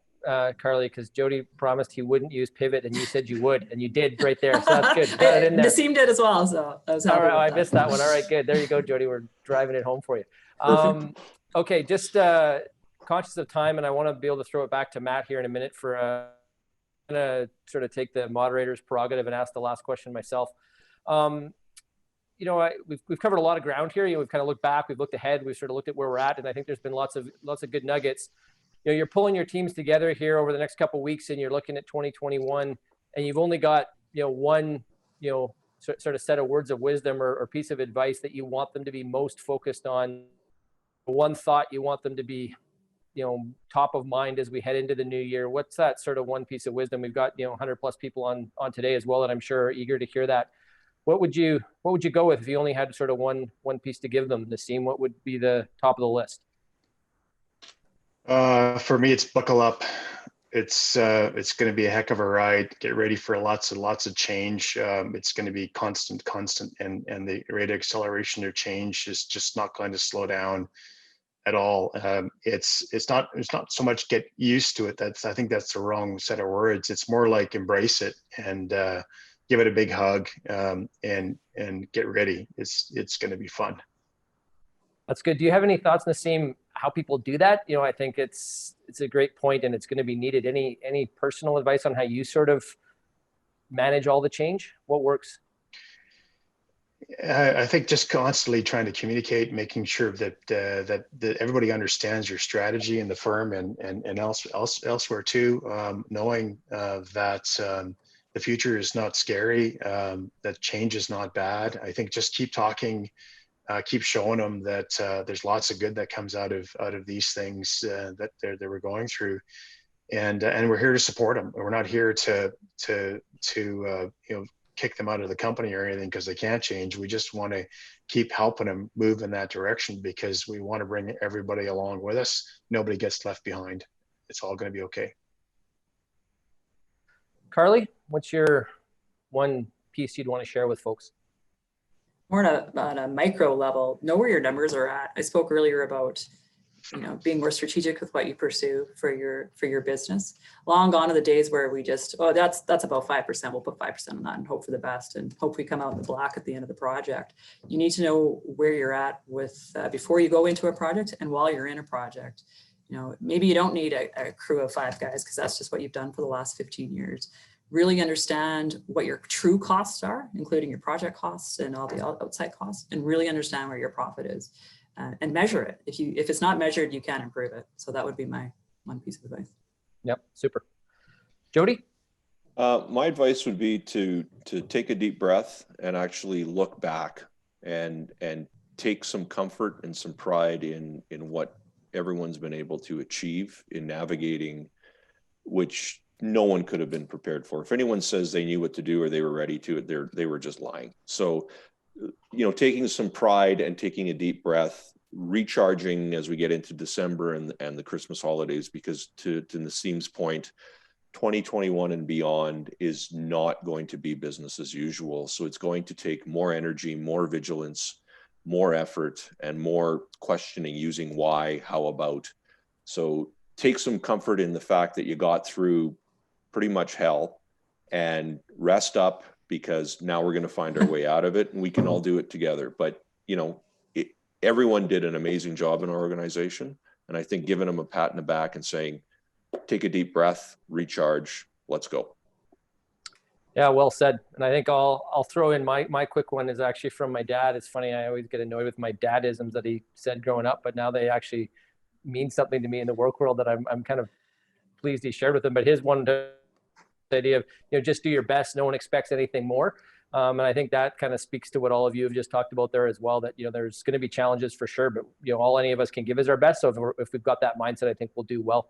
Carly, because Jodie promised he wouldn't use pivot and you said you would, and you did right there. So that's good. Got it in there. Naseem did as well. So I was happy. All right, I missed that one. All right, good. There you go, Jodie. We're driving it home for you. Okay, just conscious of time, and I want to be able to throw it back to Matt here in a minute for I'm going to sort of take the moderator's prerogative and ask the last question myself. We've covered a lot of ground here. We've kind of looked back, we've looked ahead, we've sort of looked at where we're at, and I think there's been lots of good nuggets. You're pulling your teams together here over the next couple of weeks, and you're looking at 2021, and you've only got one sort of set of words of wisdom or piece of advice that you want them to be most focused on. One thought you want them to be top of mind as we head into the new year. What's that sort of one piece of wisdom? We've got 100 plus people on today as well, and I'm sure are eager to hear that. what would you go with if you only had sort of one piece to give them, Naseem? What would be the top of the list? For me, it's buckle up. It's going to be a heck of a ride. Get ready for lots and lots of change. It's going to be constant, and the rate of acceleration of change is just not going to slow down at all. It's not so much get used to it. I think that's the wrong set of words. It's more like embrace it and give it a big hug, and get ready. It's going to be fun. That's good. Do you have any thoughts, Naseem, how people do that? You know, I think it's a great point, and it's going to be needed. Any personal advice on how you sort of manage all the change? What works? I think just constantly trying to communicate, making sure that that everybody understands your strategy in the firm and elsewhere too. Knowing that the future is not scary, that change is not bad. I think just keep talking, keep showing them that there's lots of good that comes out of these things that we're going through, and we're here to support them. We're not here to kick them out of the company or anything because they can't change. We just want to keep helping them move in that direction because we want to bring everybody along with us. Nobody gets left behind. It's all going to be okay. Carly, what's your one piece you'd want to share with folks? More on a micro level, know where your numbers are at. I spoke earlier about, being more strategic with what you pursue for your business. Long gone are the days where we just, that's about 5%. We'll put 5% on that and hope for the best and hope we come out in the black at the end of the project. You need to know where you're at with before you go into a project and while you're in a project. Maybe you don't need a crew of 5 guys because that's just what you've done for the last 15 years. Really understand what your true costs are, including your project costs and all the outside costs, and really understand where your profit is. And measure it. If it's not measured, you can't improve it. So that would be my one piece of advice. Yep, super. Jodie? My advice would be to take a deep breath and actually look back and take some comfort and some pride in what everyone's been able to achieve in navigating, which no one could have been prepared for. If anyone says they knew what to do or they were ready to it, they were just lying. So taking some pride and taking a deep breath, recharging as we get into December and the Christmas holidays, because to Naseem's point, 2021 and beyond is not going to be business as usual. So it's going to take more energy, more vigilance, more effort, and more questioning using why, how about. So take some comfort in the fact that you got through pretty much hell and rest up, because now we're going to find our way out of it and we can all do it together. But, everyone did an amazing job in our organization. And I think giving them a pat in the back and saying, take a deep breath, recharge, let's go. Yeah, well said. And I think I'll throw in my quick one is actually from my dad. It's funny, I always get annoyed with my dadisms that he said growing up, but now they actually mean something to me in the work world that I'm kind of pleased he shared with them. But his one idea of, just do your best. No one expects anything more. And I think that kind of speaks to what all of you have just talked about there as well, that, there's going to be challenges for sure, but, all any of us can give is our best. So if we've got that mindset, I think we'll do well.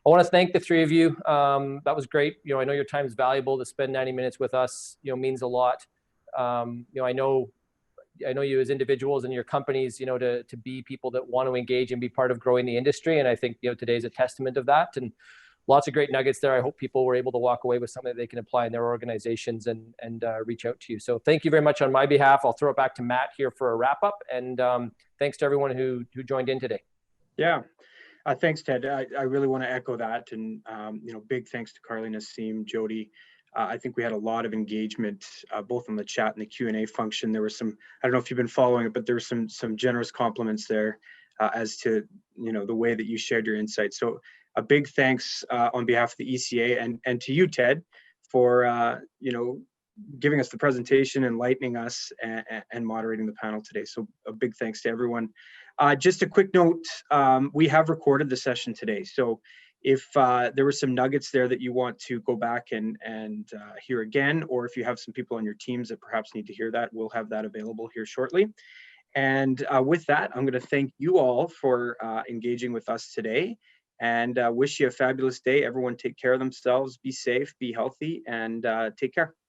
I want to thank the 3 of you. That was great. I know your time is valuable. To spend 90 minutes with us, means a lot. I know you as individuals and your companies, to be people that want to engage and be part of growing the industry. And I think, today's a testament of that. And lots of great nuggets there. I hope people were able to walk away with something that they can apply in their organizations and reach out to you. So thank you very much on my behalf. I'll throw it back to Matt here for a wrap up. And thanks to everyone who joined in today. Yeah. Thanks, Ted. I really want to echo that. And, big thanks to Carly, Naseem, Jodie. I think we had a lot of engagement, both on the chat and the Q&A function. There was some, I don't know if you've been following it, but there were some generous compliments there as to, the way that you shared your insights. So a big thanks on behalf of the ECA and to you, Ted, for, giving us the presentation, enlightening us, and moderating the panel today. So a big thanks to everyone. Just a quick note, we have recorded the session today. So if there were some nuggets there that you want to go back and hear again, or if you have some people on your teams that perhaps need to hear that, we'll have that available here shortly. And with that, I'm going to thank you all for engaging with us today, and wish you a fabulous day. Everyone take care of themselves, be safe, be healthy, and take care.